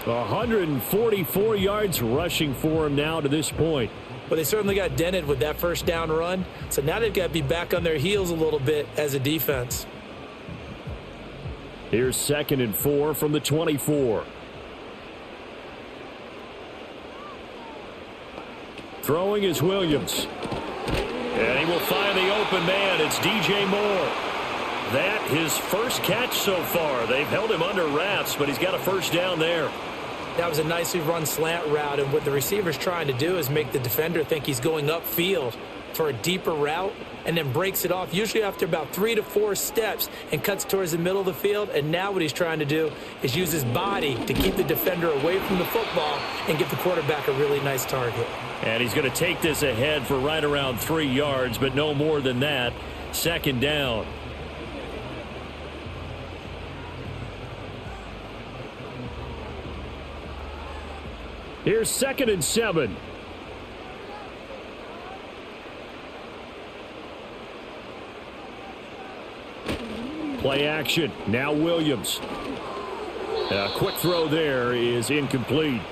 Speaker 1: 144 yards rushing for him now to this point.
Speaker 2: But they certainly got dented with that 1st down run. So now they've got to be back on their heels a little bit as a defense.
Speaker 1: Here's 2nd and 4 from the 24. Throwing is Williams. And he will find the open man. It's DJ Moore. That his first catch so far. They've held him under wraps, but he's got a 1st down there.
Speaker 2: That was a nicely run slant route, and what the receiver's trying to do is make the defender think he's going upfield for a deeper route and then breaks it off, usually after about 3 to 4 steps, and cuts towards the middle of the field. And now what he's trying to do is use his body to keep the defender away from the football and give the quarterback a really nice target.
Speaker 1: And he's going to take this ahead for right around 3 yards, but no more than that. 2nd down. Here's 2nd and 7. Play action. Now Williams. A quick throw there is incomplete.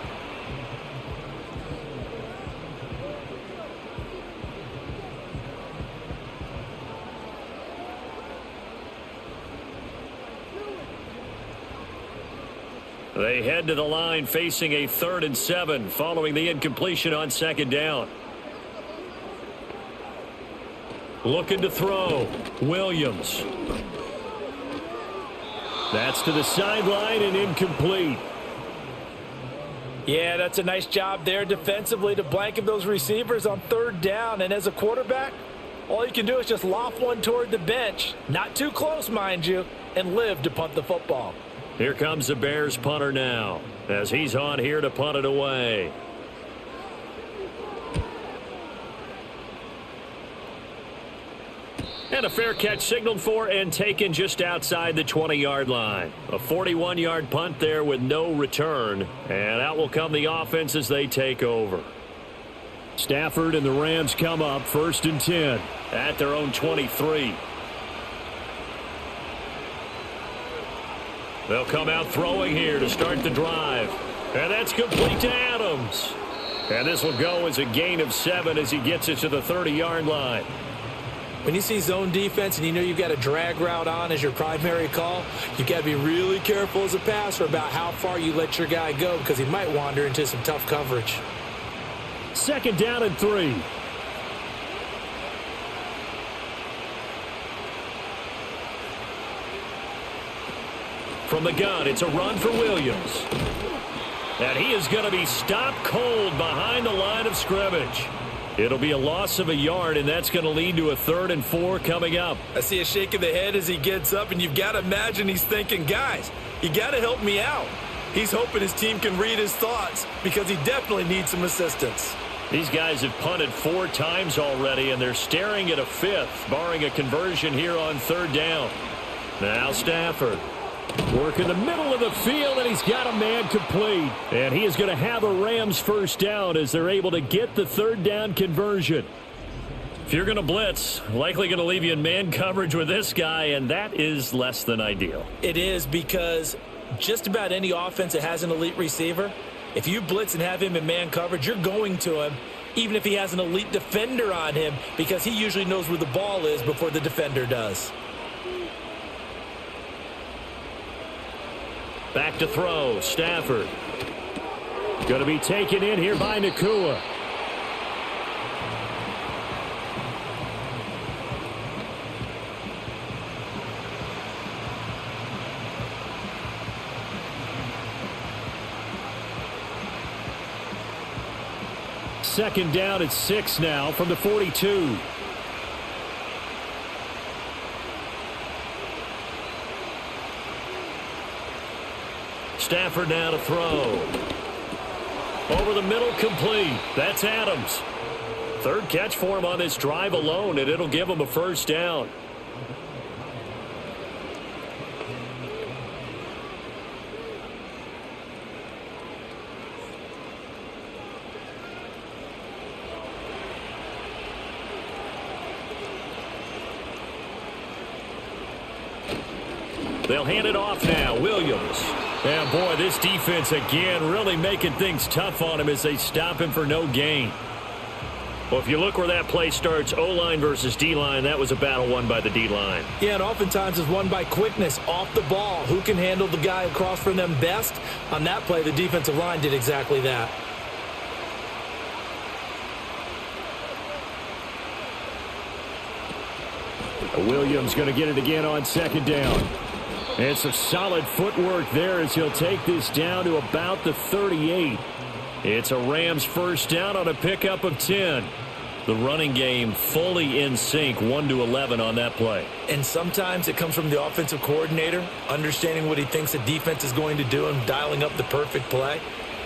Speaker 1: They head to the line facing a 3rd and 7 following the incompletion on 2nd down. Looking to throw. Williams. That's to the sideline and incomplete.
Speaker 2: Yeah, that's a nice job there defensively to blanket those receivers on 3rd down. And as a quarterback, all you can do is just loft one toward the bench. Not too close, mind you, and live to punt the football.
Speaker 1: Here comes the Bears punter now as he's on here to punt it away. And a fair catch signaled for and taken just outside the 20-yard line. A 41-yard punt there with no return. And out will come the offense as they take over. Stafford and the Rams come up 1st and 10 at their own 23. They'll come out throwing here to start the drive. And that's complete to Adams. And this will go as a gain of 7 as he gets it to the 30-yard line.
Speaker 2: When you see zone defense and you know you've got a drag route on as your primary call, you've got to be really careful as a passer about how far you let your guy go because he might wander into some tough coverage.
Speaker 1: 2nd down and 3. From the gun, it's a run for Williams. And he is going to be stopped cold behind the line of scrimmage. It'll be a loss of a yard, and that's going to lead to a 3rd and 4 coming up.
Speaker 2: I see a shake of the head as he gets up, and you've got to imagine he's thinking, guys, you got to help me out. He's hoping his team can read his thoughts because he definitely needs some assistance.
Speaker 1: These guys have punted 4 times already, and they're staring at a 5th, barring a conversion here on 3rd down. Now Stafford. Work in the middle of the field, and he's got a man complete. And he is going to have a Rams first down as they're able to get the 3rd down conversion. If you're going to blitz, likely going to leave you in man coverage with this guy, and that is less than ideal.
Speaker 2: It is, because just about any offense that has an elite receiver, if you blitz and have him in man coverage, you're going to him, even if he has an elite defender on him, because he usually knows where the ball is before the defender does.
Speaker 1: Back to throw, Stafford. Going to be taken in here by Nakua. Second down at 6 now from the 42. Stafford now to throw. Over the middle, complete. That's Adams. 3rd catch for him on this drive alone, and it'll give him a first down. They'll hand it off now. Williams. And boy, this defense again really making things tough on him as they stop him for no gain. Well, if you look where that play starts, O-line versus D-line, that was a battle won by the D-line.
Speaker 2: Yeah, and oftentimes it's won by quickness off the ball. Who can handle the guy across from them best? On that play, the defensive line did exactly that.
Speaker 1: Williams going to get it again on 2nd down. And some solid footwork there as he'll take this down to about the 38. It's a Rams first down on a pickup of 10. The running game fully in sync, 1-11 on that play.
Speaker 2: And sometimes it comes from the offensive coordinator, understanding what he thinks the defense is going to do and dialing up the perfect play.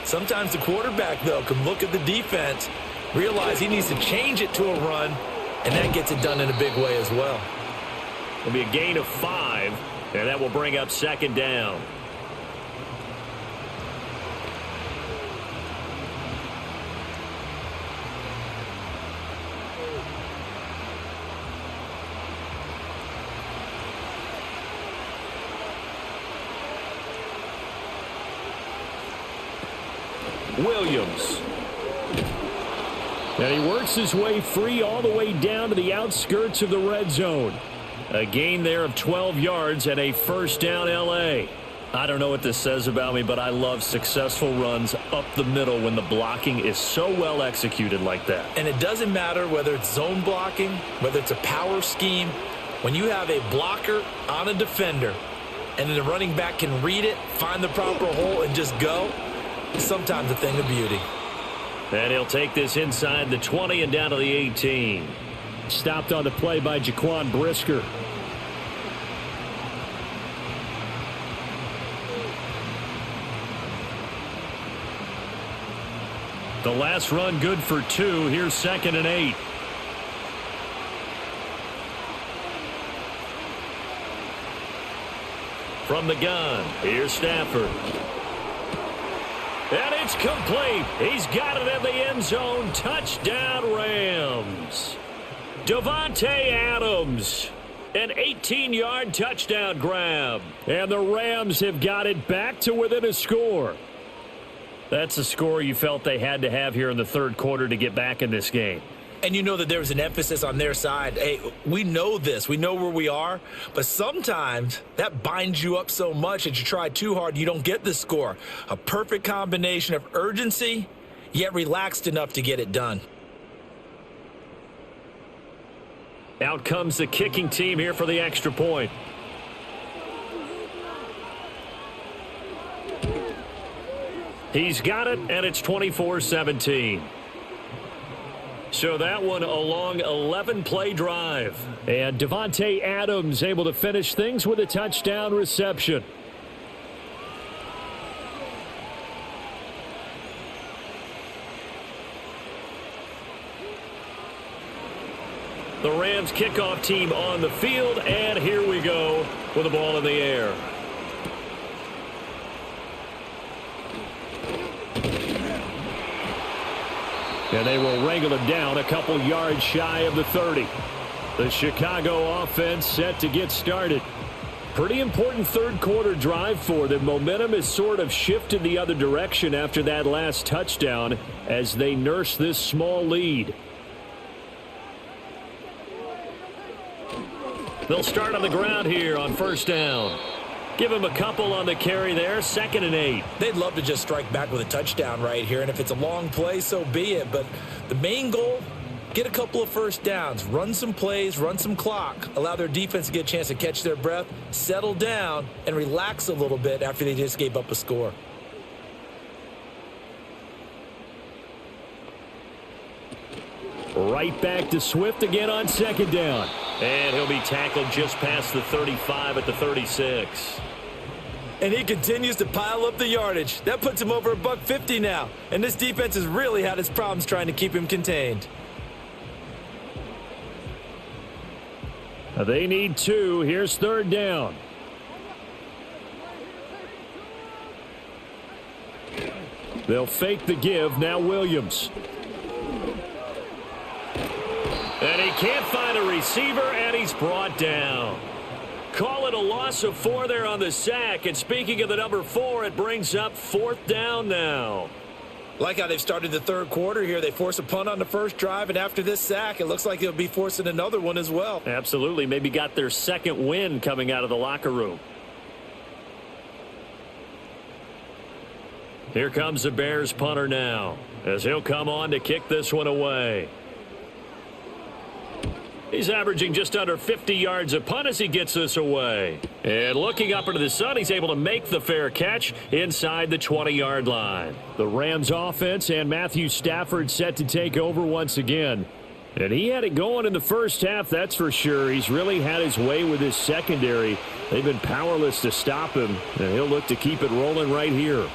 Speaker 2: Sometimes the quarterback, though, can look at the defense, realize he needs to change it to a run, and that gets it done in a big way as well.
Speaker 1: It'll be a gain of 5. And that will bring up 2nd down. Williams. And he works his way free all the way down to the outskirts of the red zone. A gain there of 12 yards and a first down L.A. I don't know what this says about me, but I love successful runs up the middle when the blocking is so well executed like that.
Speaker 2: And it doesn't matter whether it's zone blocking, whether it's a power scheme. When you have a blocker on a defender and then the running back can read it, find the proper hole, and just go, it's sometimes a thing of beauty.
Speaker 1: And he'll take this inside the 20 and down to the 18. Stopped on the play by Jaquan Brisker. The last run good for 2. Here's 2nd and 8. From the gun, here's Stafford. And it's complete. He's got it in the end zone. Touchdown, Rams. Davante Adams, an 18-yard touchdown grab. And the Rams have got it back to within a score. That's a score you felt they had to have here in the 3rd quarter to get back in this game.
Speaker 2: And you know that there was an emphasis on their side. Hey, we know this. We know where we are. But sometimes that binds you up so much that you try too hard, you don't get the score. A perfect combination of urgency, yet relaxed enough to get it done.
Speaker 1: Out comes the kicking team here for the extra point. He's got it, and it's 24-17. So that one a long 11-play drive. And Devontae Adams able to finish things with a touchdown reception. The Rams kickoff team on the field, and here we go with the ball in the air. And they will wrangle him down a couple yards shy of the 30. The Chicago offense set to get started. Pretty important third quarter drive for them. Momentum has sort of shifted the other direction after that last touchdown as they nurse this small lead. They'll start on the ground here on first down. Give him a couple on the carry there, 2nd and 8.
Speaker 2: They'd love to just strike back with a touchdown right here, and if it's a long play, so be it. But the main goal, get a couple of first downs, run some plays, run some clock, allow their defense to get a chance to catch their breath, settle down, and relax a little bit after they just gave up a score.
Speaker 1: Right back to Swift again on 2nd down. And he'll be tackled just past the 35 at the 36.
Speaker 2: And he continues to pile up the yardage. That puts him over $150 now. And this defense has really had its problems trying to keep him contained.
Speaker 1: They need 2. Here's 3rd down. They'll fake the give. Now Williams. And he can't find a receiver, and he's brought down. Call it a loss of 4 there on the sack. And speaking of the number 4, it brings up 4th down now.
Speaker 2: Like how they've started the third quarter here. They force a punt on the first drive, and after this sack, it looks like they'll be forcing another one as well.
Speaker 1: Absolutely. Maybe got their 2nd win coming out of the locker room. Here comes the Bears punter now, as he'll come on to kick this one away. He's averaging just under 50 yards a punt as he gets this away. And looking up into the sun, he's able to make the fair catch inside the 20-yard line. The Rams offense and Matthew Stafford set to take over once again. And he had it going in the first half, that's for sure. He's really had his way with his secondary. They've been powerless to stop him, and he'll look to keep it rolling right here.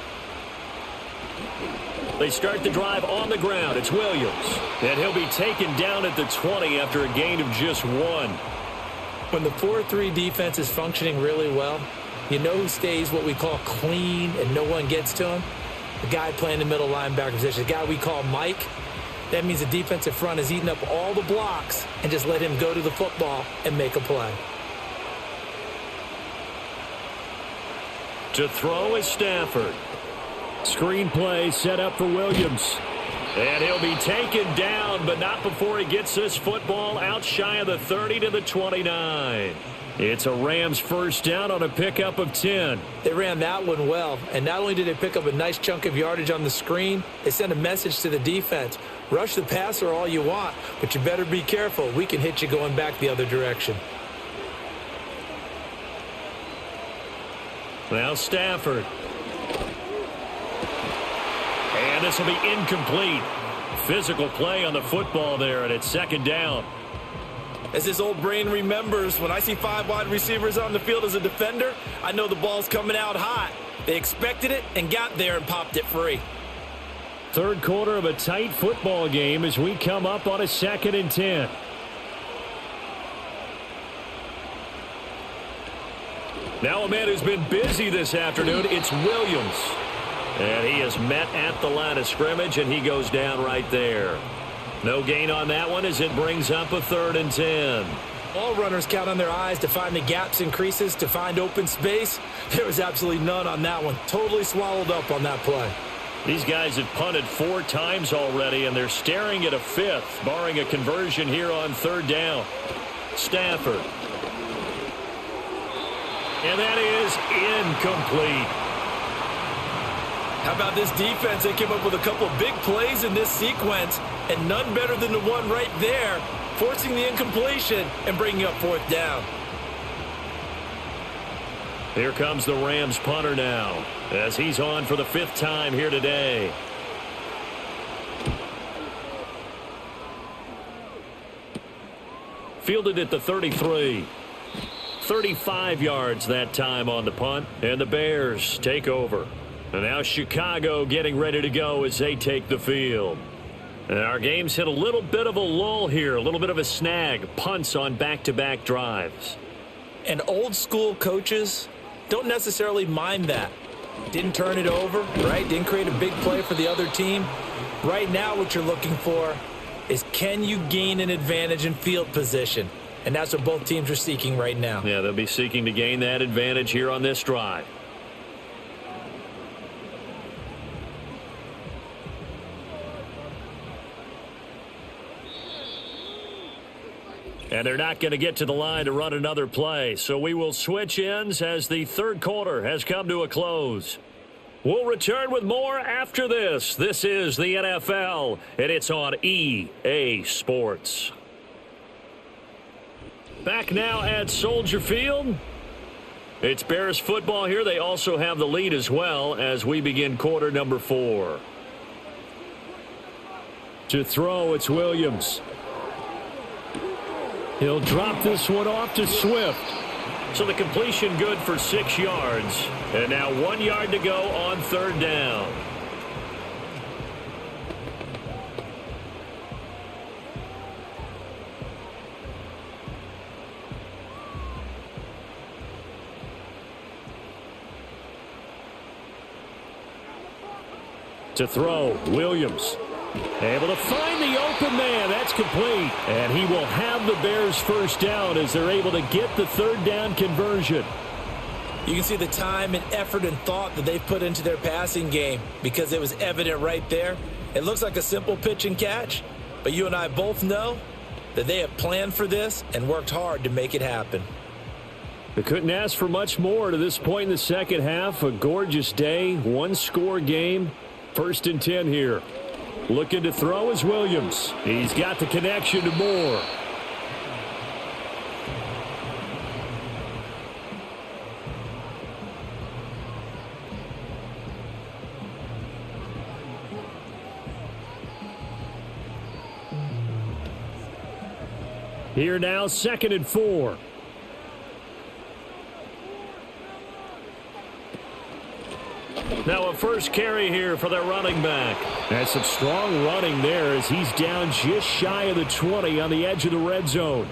Speaker 1: They start the drive on the ground. It's Williams. And he'll be taken down at the 20 after a gain of just 1.
Speaker 2: When the 4-3 defense is functioning really well, you know who stays what we call clean and no one gets to him? The guy playing the middle linebacker position, the guy we call Mike. That means the defensive front is eating up all the blocks and just let him go to the football and make a play.
Speaker 1: To throw is Stafford. Screen play set up for Williams. And he'll be taken down, but not before he gets this football out shy of the 30 to the 29. It's a Rams first down on a pickup of 10.
Speaker 2: They ran that one well, and not only did they pick up a nice chunk of yardage on the screen, they sent a message to the defense. Rush the passer all you want, but you better be careful. We can hit you going back the other direction.
Speaker 1: Now Stafford. And this will be incomplete. Physical play on the football there, and it's 2nd down.
Speaker 2: As his old brain remembers, when I see 5 wide receivers on the field as a defender, I know the ball's coming out hot. They expected it and got there and popped it free.
Speaker 1: Third quarter of a tight football game as we come up on a 2nd and 10. Now a man who's been busy this afternoon, it's Williams. And he is met at the line of scrimmage, and he goes down right there. No gain on that one as it brings up a 3rd and 10.
Speaker 2: All runners count on their eyes to find the gaps and creases, to find open space. There was absolutely none on that one. Totally swallowed up on that play.
Speaker 1: These guys have punted 4 times already, and they're staring at a 5th, barring a conversion here on 3rd down. Stafford. And that is incomplete.
Speaker 2: How about this defense? They came up with a couple of big plays in this sequence, and none better than the one right there, forcing the incompletion and bringing up 4th down.
Speaker 1: Here comes the Rams punter now, as he's on for the 5th time here today. Fielded at the 33. 35 yards that time on the punt, and the Bears take over. And now Chicago getting ready to go as they take the field. And our game's hit a little bit of a lull here, a little bit of a snag. Punts on back-to-back drives.
Speaker 2: And old school coaches don't necessarily mind that. Didn't turn it over, right? Didn't create a big play for the other team. Right now what you're looking for is, can you gain an advantage in field position? And that's what both teams are seeking right now.
Speaker 1: Yeah, they'll be seeking to gain that advantage here on this drive. And they're not going to get to the line to run another play. So we will switch ends as the third quarter has come to a close. We'll return with more after this. This is the NFL, and it's on EA Sports. Back now at Soldier Field. It's Bears football here. They also have the lead as well as we begin quarter number 4. To throw, it's Williams. He'll drop this one off to Swift. So the completion good for 6 yards. And now 1 yard to go on third down. To throw, Williams. Able to find the open man. That's complete. And he will have the Bears first down as they're able to get the third down conversion.
Speaker 2: You can see the time and effort and thought that they've put into their passing game because it was evident right there. It looks like a simple pitch and catch, but you and I both know that they have planned for this and worked hard to make it happen.
Speaker 1: They couldn't ask for much more to this point in the second half. A gorgeous day, one-score game. 1st and 10 here. Looking to throw is Williams. He's got the connection to Moore. Here now, 2nd and 4. Now a first carry here for their running back. That's some strong running there as he's down just shy of the 20 on the edge of the red zone.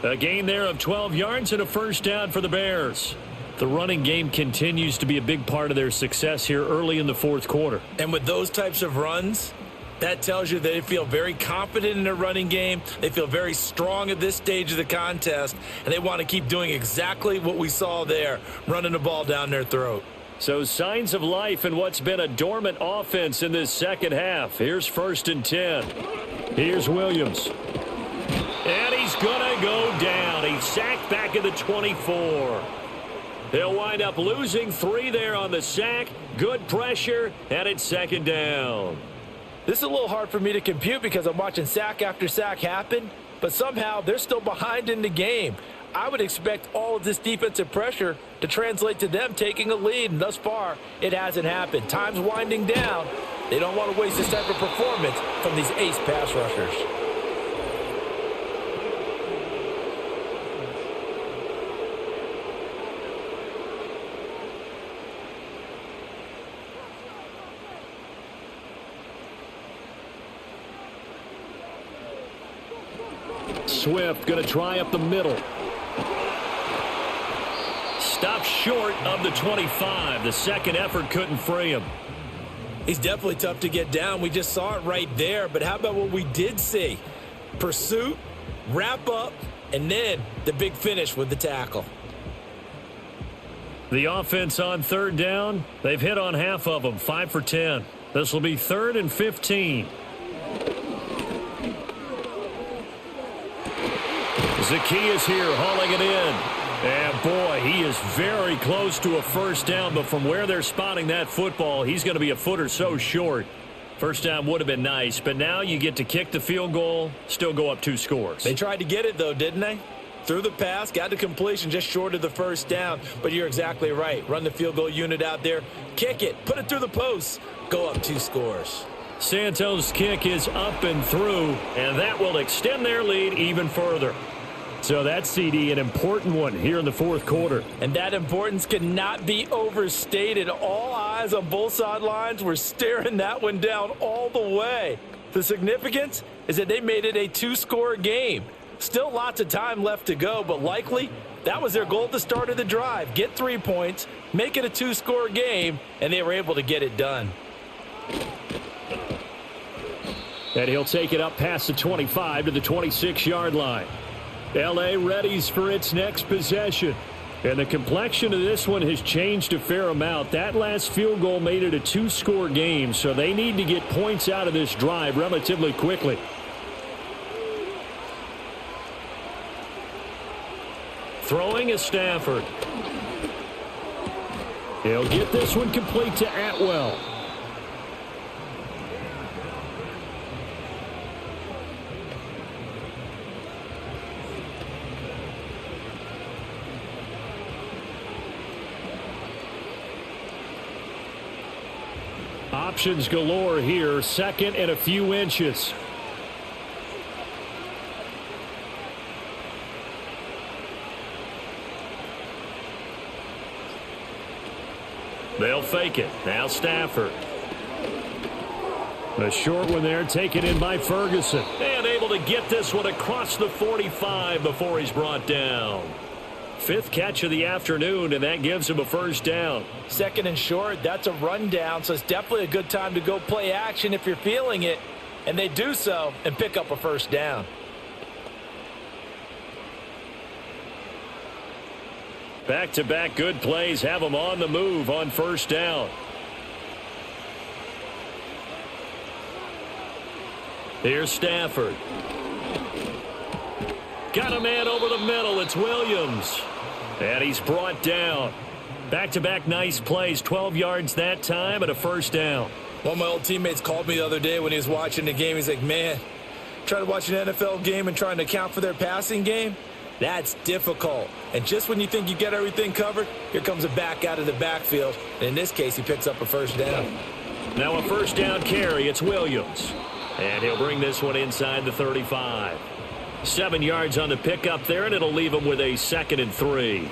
Speaker 1: A gain there of 12 yards and a first down for the Bears. The running game continues to be a big part of their success here early in the fourth quarter.
Speaker 2: And with those types of runs, that tells you that they feel very confident in their running game. They feel very strong at this stage of the contest, and they want to keep doing exactly what we saw there, running the ball down their throat.
Speaker 1: So signs of life in what's been a dormant offense in this second half. Here's 1st and 10. Here's Williams. And he's going to go down. He's sacked back at the 24. They'll wind up losing 3 there on the sack. Good pressure, and it's 2nd down.
Speaker 2: This is a little hard for me to compute because I'm watching sack after sack happen, but somehow they're still behind in the game. I would expect all of this defensive pressure to translate to them taking a lead, and thus far, it hasn't happened. Time's winding down. They don't want to waste this type of performance from these ace pass rushers.
Speaker 1: Swift going to try up the middle. Stopped short of the 25. The second effort couldn't free him.
Speaker 2: He's definitely tough to get down. We just saw it right there. But how about what we did see? Pursuit, wrap up, and then the big finish with the tackle.
Speaker 1: The offense on third down, they've hit on half of them, 5 for 10. This will be 3rd and 15. Zacchaeus here hauling it in. And boy, he is very close to a first down, but from where they're spotting that football, he's going to be a foot or so short. First down would have been nice, but now you get to kick the field goal, still go up 2 scores.
Speaker 2: They tried to get it, though, didn't they? Threw the pass, got the completion just short of the first down, but you're exactly right. Run the field goal unit out there, kick it, put it through the posts, go up 2 scores.
Speaker 1: Santos' kick is up and through, and that will extend their lead even further. So that CD, an important one here in the fourth quarter.
Speaker 2: And that importance cannot be overstated. All eyes on both sidelines were staring that one down all the way. The significance is that they made it a two-score game. Still lots of time left to go, but likely that was their goal at the start of the drive. Get 3 points, make it a two-score game, and they were able to get it done.
Speaker 1: And he'll take it up past the 25 to the 26-yard line. L.A. readies for its next possession. And the complexion of this one has changed a fair amount. That last field goal made it a two-score game, so they need to get points out of this drive relatively quickly. Throwing is Stafford. He'll get this one complete to Atwell. Options galore here. Second and a few inches. They'll fake it. Now Stafford. A short one there taken in by Ferguson. And able to get this one across the 45 before he's brought down. Fifth catch of the afternoon, and that gives him a first down.
Speaker 2: Second and short, that's a rundown, so it's definitely a good time to go play action if you're feeling it. And they do so and pick up a first down.
Speaker 1: Back-to-back good plays have them on the move on first down. Here's Stafford. Got a man over the middle. It's Williams. And he's brought down. Back-to-back nice plays. 12 yards that time and a first down.
Speaker 2: One of my old teammates called me the other day when he was watching the game. He's like, man, trying to watch an NFL game and trying to account for their passing game, that's difficult. And just when you think you get everything covered, here comes a back out of the backfield. And in this case, he picks up a first down.
Speaker 1: Now a first down carry. It's Williams. And he'll bring this one inside the 35. 7 yards on the pickup there, and it'll leave him with a 2nd and 3.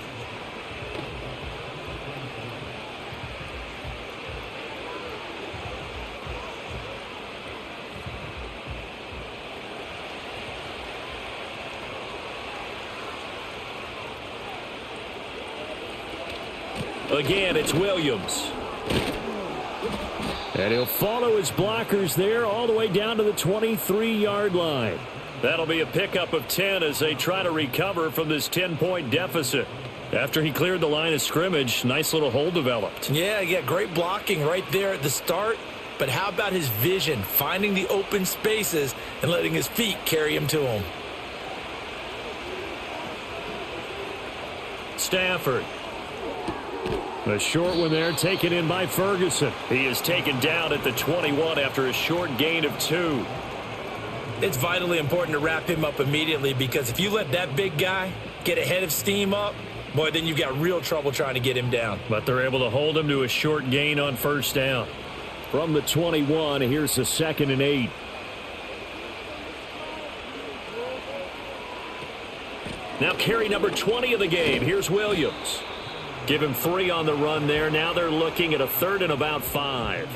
Speaker 1: Again, it's Williams. And he'll follow his blockers there all the way down to the 23-yard line. That'll be a pickup of 10 as they try to recover from this 10-point deficit. After he cleared the line of scrimmage, nice little hole developed.
Speaker 2: Yeah, great blocking right there at the start. But how about his vision, finding the open spaces and letting his feet carry him to him? Stafford.
Speaker 1: A short one there taken in by Ferguson. He is taken down at the 21 after a short gain of 2.
Speaker 2: It's vitally important to wrap him up immediately, because if you let that big guy get ahead of steam up, boy, then you've got real trouble trying to get him down.
Speaker 1: But they're able to hold him to a short gain on first down. From the 21, here's the 2nd and 8. Now carry number 20 of the game. Here's Williams. Give him 3 on the run there. Now they're looking at a 3rd and about 5.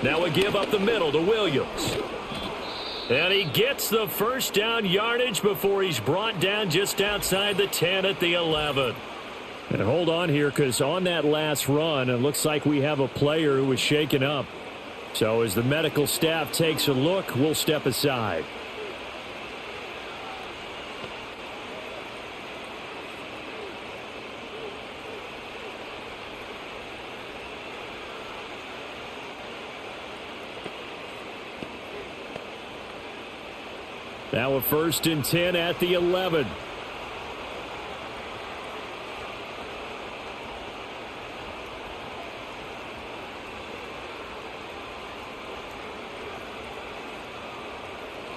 Speaker 1: Now a give up the middle to Williams. And he gets the first down yardage before he's brought down just outside the 10 at the 11. And hold on here, because on that last run, it looks like we have a player who was shaken up. So as the medical staff takes a look, we'll step aside. Now a 1st and 10 at the 11.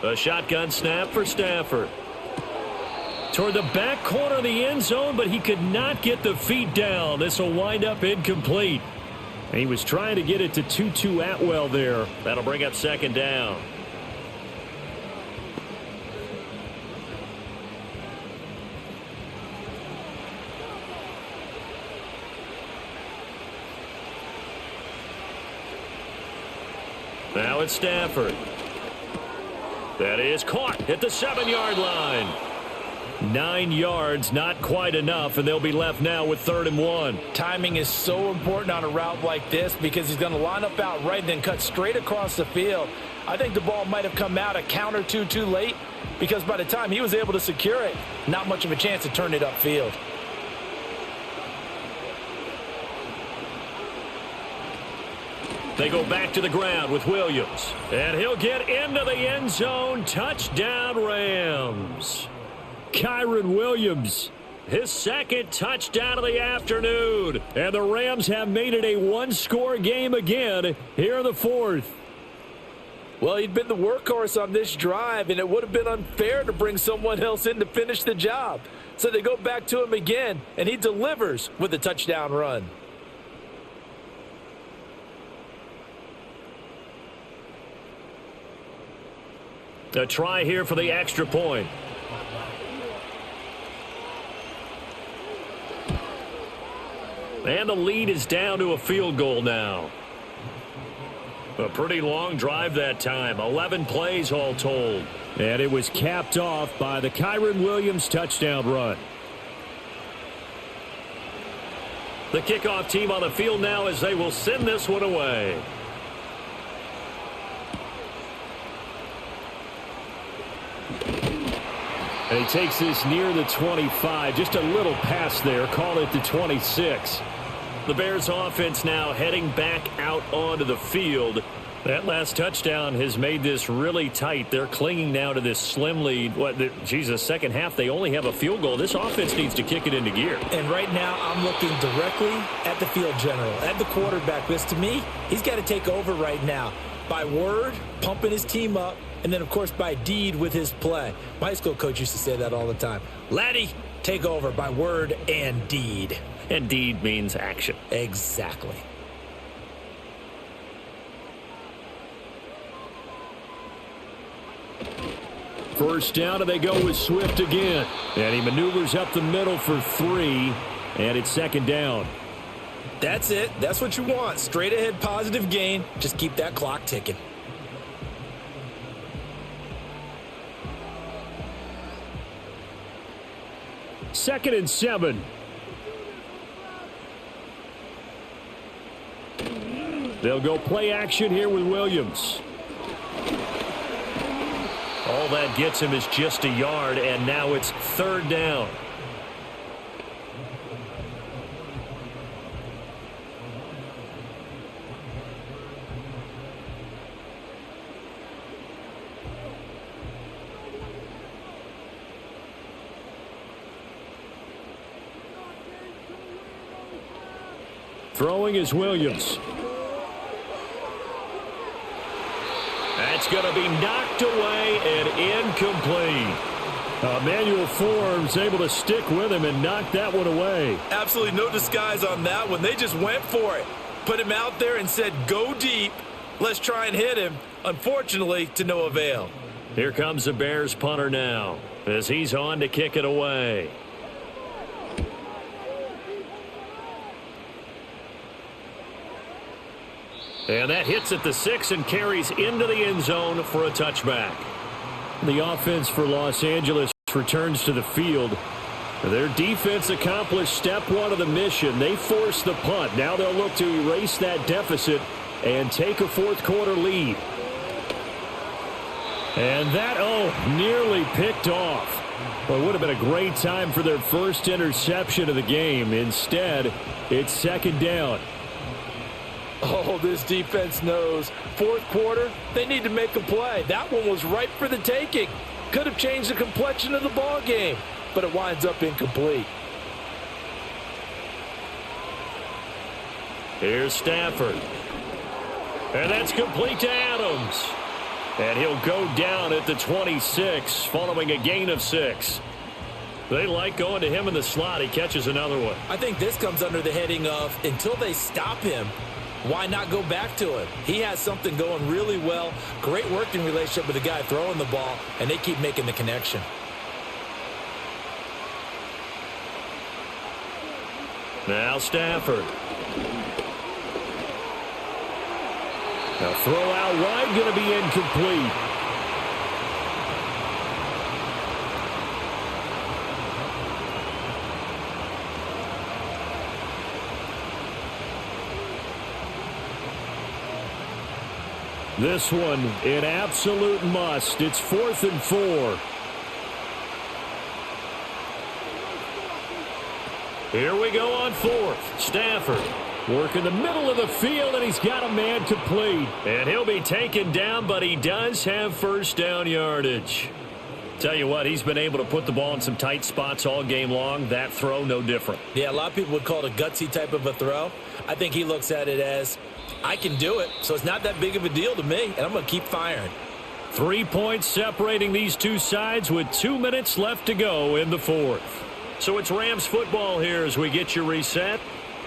Speaker 1: A shotgun snap for Stafford. Toward the back corner of the end zone, but he could not get the feet down. This will wind up incomplete. And he was trying to get it to Tutu Atwell there. That'll bring up second down. Now it's Stafford. That is caught at the 7-yard line. 9 yards, not quite enough, and they'll be left now with 3rd and 1.
Speaker 2: Timing is so important on a route like this because he's going to line up out right and then cut straight across the field. I think the ball might have come out a count or two too late because by the time he was able to secure it, not much of a chance to turn it upfield.
Speaker 1: They go back to the ground with Williams. And he'll get into the end zone. Touchdown, Rams. Kyren Williams, his 2nd touchdown of the afternoon. And the Rams have made it a one-score game again here in the 4th.
Speaker 2: Well, he'd been the workhorse on this drive, and it would have been unfair to bring someone else in to finish the job. So they go back to him again, and he delivers with a touchdown run.
Speaker 1: A try here for the extra point. And the lead is down to a field goal now. A pretty long drive that time. 11 plays all told. And it was capped off by the Kyren Williams touchdown run. The kickoff team on the field now as they will send this one away. And he takes this near the 25. Just a little pass there. Call it the 26. The Bears offense now heading back out onto the field. That last touchdown has made this really tight. They're clinging now to this slim lead. Second half, they only have a field goal. This offense needs to kick it into gear.
Speaker 2: And right now, I'm looking directly at the field general, at the quarterback. This, to me, he's got to take over right now. By word, pumping his team up, and then, of course, by deed with his play. My high school coach used to say that all the time. Laddie, take over by word and deed.
Speaker 1: And deed means action.
Speaker 2: Exactly.
Speaker 1: First down, and they go with Swift again. And he maneuvers up the middle for 3, and it's second down.
Speaker 2: That's it. That's what you want. Straight ahead positive gain. Just keep that clock ticking.
Speaker 1: Second and 7. They'll go play action here with Williams. All that gets him is just a yard, and now it's 3rd down. Throwing is Williams. That's going to be knocked away and incomplete. Emmanuel Forbes able to stick with him and knock that one away.
Speaker 2: Absolutely no disguise on that one. They just went for it. Put him out there and said, go deep. Let's try and hit him. Unfortunately, to no avail.
Speaker 1: Here comes the Bears punter now as he's on to kick it away. And that hits at the 6 and carries into the end zone for a touchback. The offense for Los Angeles returns to the field. Their defense accomplished step 1 of the mission. They forced the punt. Now they'll look to erase that deficit and take a 4th quarter lead. And that, nearly picked off. Well, it would have been a great time for their first interception of the game. Instead, it's 2nd down.
Speaker 2: Oh, this defense knows. 4th quarter, they need to make a play. That one was ripe for the taking. Could have changed the complexion of the ball game, but it winds up incomplete.
Speaker 1: Here's Stafford. And that's complete to Adams. And he'll go down at the 26 following a gain of 6. They like going to him in the slot. He catches another one.
Speaker 2: I think this comes under the heading of until they stop him, why not go back to him? He has something going really well. Great working relationship with the guy throwing the ball, and they keep making the connection.
Speaker 1: Now Stafford. Now throw out wide, going to be incomplete. This one, an absolute must. It's 4th and 4. Here we go on 4th. Stafford working the middle of the field, and he's got a man complete. And he'll be taken down, but he does have first down yardage. Tell you what, he's been able to put the ball in some tight spots all game long. That throw, no different.
Speaker 2: Yeah, a lot of people would call it a gutsy type of a throw. I think he looks at it as, I can do it, so it's not that big of a deal to me, and I'm going to keep firing.
Speaker 1: 3 points separating these two sides with 2 minutes left to go in the 4th. So it's Rams football here as we get you reset.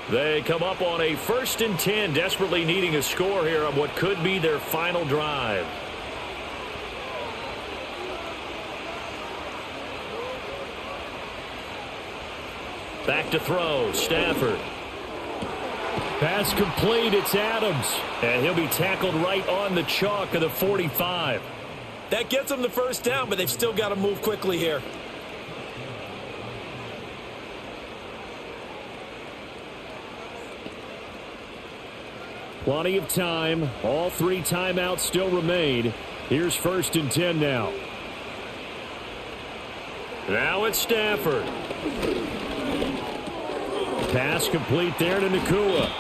Speaker 1: They come up on a 1st and 10, desperately needing a score here on what could be their final drive. Back to throw, Stafford. Pass complete, it's Adams. And he'll be tackled right on the chalk of the 45.
Speaker 2: That gets them the first down, but they've still got to move quickly here.
Speaker 1: Plenty of time. All 3 timeouts still remain. Here's 1st and 10 now. Now it's Stafford. Pass complete there to Nakua.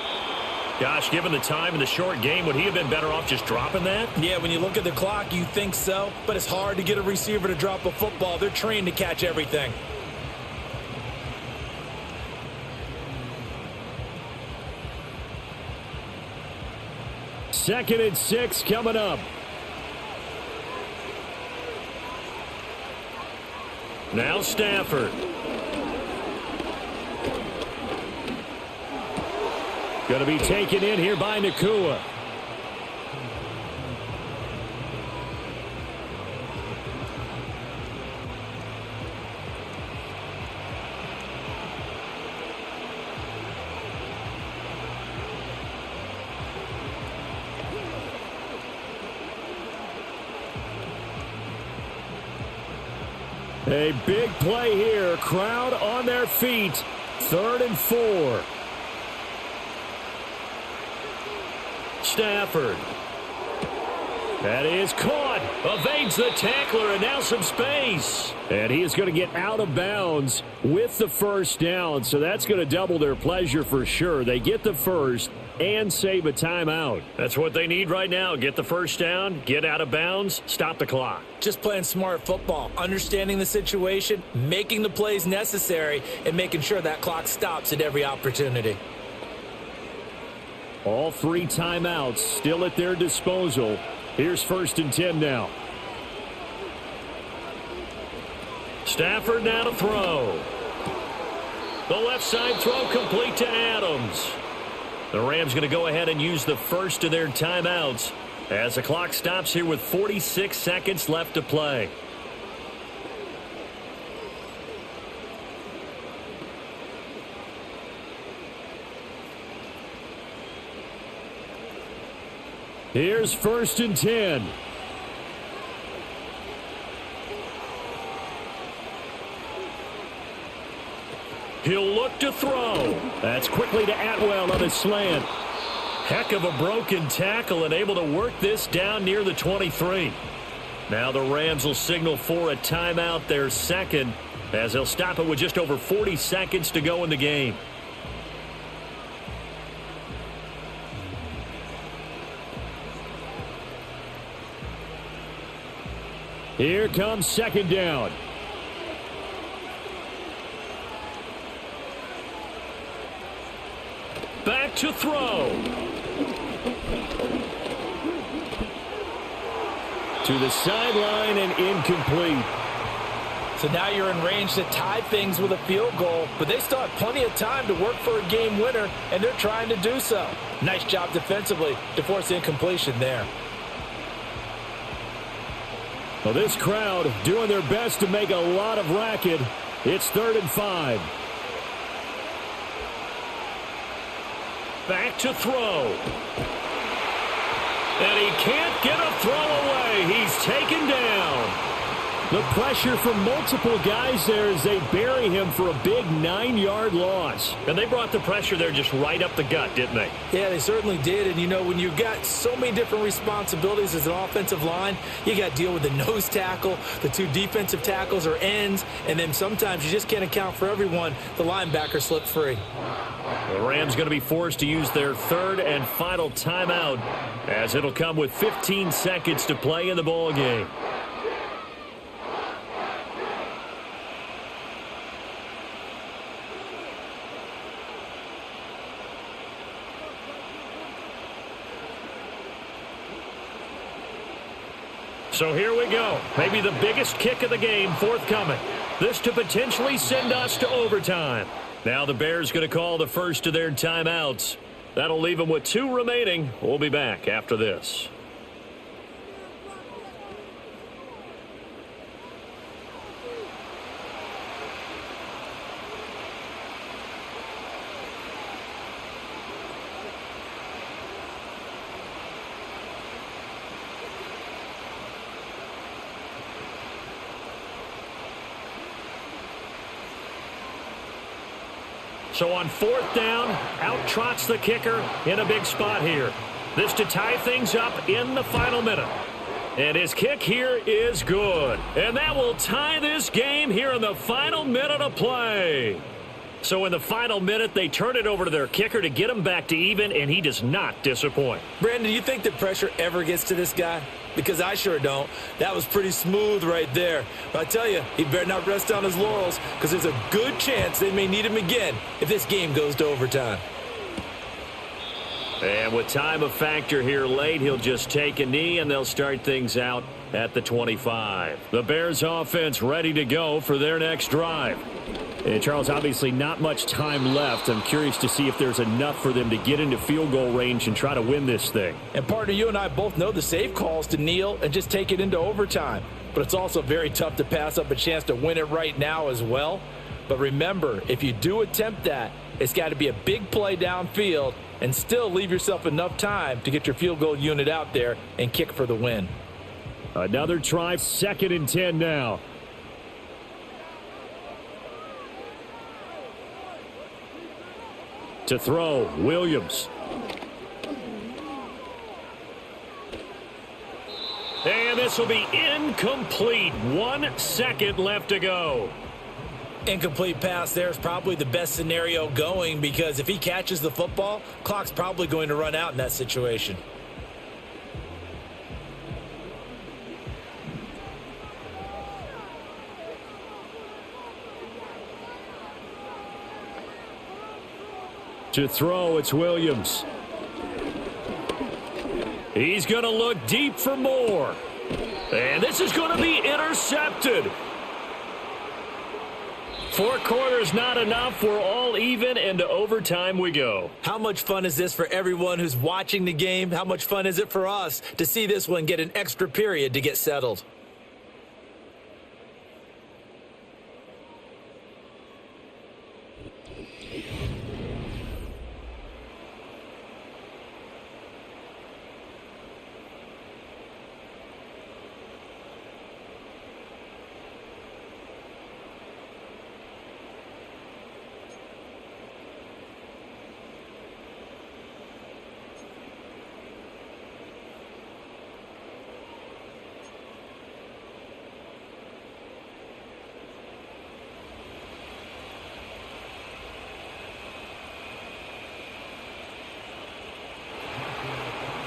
Speaker 1: Gosh, given the time in the short game, would he have been better off just dropping that?
Speaker 2: Yeah, when you look at the clock, you think so. But it's hard to get a receiver to drop a football. They're trained to catch everything.
Speaker 1: Second and 6 coming up. Now Stafford. Going to be taken in here by Nakua. A big play here. Crowd on their feet. 3rd and 4. Stafford. That is caught. Evades the tackler, and now some space. And he is going to get out of bounds with the first down. So that's going to double their pleasure for sure. They get the first and save a timeout. That's what they need right now. Get the first down, get out of bounds, stop the clock.
Speaker 2: Just playing smart football, understanding the situation, making the plays necessary, and making sure that clock stops at every opportunity.
Speaker 1: All 3 timeouts still at their disposal. Here's 1st and 10 now. Stafford now to throw. The left side throw complete to Adams. The Rams going to go ahead and use the first of their timeouts as the clock stops here with 46 seconds left to play. Here's 1st and 10. He'll look to throw. That's quickly to Atwell on a slant. Heck of a broken tackle and able to work this down near the 23. Now the Rams will signal for a timeout, their second, as they'll stop it with just over 40 seconds to go in the game. Here comes 2nd down. Back to throw. To the sideline and incomplete.
Speaker 2: So now you're in range to tie things with a field goal, but they still have plenty of time to work for a game winner, and they're trying to do so. Nice job defensively to force incompletion there.
Speaker 1: Well, this crowd doing their best to make a lot of racket. It's 3rd and 5. Back to throw. And he can't get a throw away. He's taken down. The pressure from multiple guys there as they bury him for a big 9-yard loss. And they brought the pressure there just right up the gut, didn't they?
Speaker 2: Yeah, they certainly did. And, you know, when you've got so many different responsibilities as an offensive line, you got to deal with the nose tackle, the 2 defensive tackles or ends, and then sometimes you just can't account for everyone. The linebacker slipped free.
Speaker 1: The Rams going to be forced to use their 3rd and final timeout as it'll come with 15 seconds to play in the ball game. So here we go. Maybe the biggest kick of the game forthcoming. This to potentially send us to overtime. Now the Bears going to call the first of their timeouts. That'll leave them with 2 remaining. We'll be back after this. So on 4th down, out trots the kicker in a big spot here. This to tie things up in the final minute. And his kick here is good. And that will tie this game here in the final minute of play. So in the final minute, they turn it over to their kicker to get him back to even, and he does not disappoint.
Speaker 2: Brandon, do you think the pressure ever gets to this guy? Because I sure don't. That was pretty smooth right there. But I tell you, he better not rest on his laurels because there's a good chance they may need him again if this game goes to overtime.
Speaker 1: And with time a factor here late, he'll just take a knee, and they'll start things out at the 25. The Bears offense ready to go for their next drive. And Charles, obviously not much time left. I'm curious to see if there's enough for them to get into field goal range and try to win this thing.
Speaker 2: And partner, you and I both know the safe calls to kneel and just take it into overtime. But it's also very tough to pass up a chance to win it right now as well. But remember, if you do attempt that, it's got to be a big play downfield and still leave yourself enough time to get your field goal unit out there and kick for the win.
Speaker 1: Another try, 2nd and 10 now. To throw, Williams. And this will be incomplete. 1 second left to go.
Speaker 2: Incomplete pass there is probably the best scenario going because if he catches the football, clock's probably going to run out in that situation.
Speaker 1: To throw, it's Williams. He's going to look deep for more. And this is going to be intercepted. 4 quarters not enough. We're all even, and to overtime we go.
Speaker 2: How much fun is this for everyone who's watching the game? How much fun is it for us to see this one get an extra period to get settled?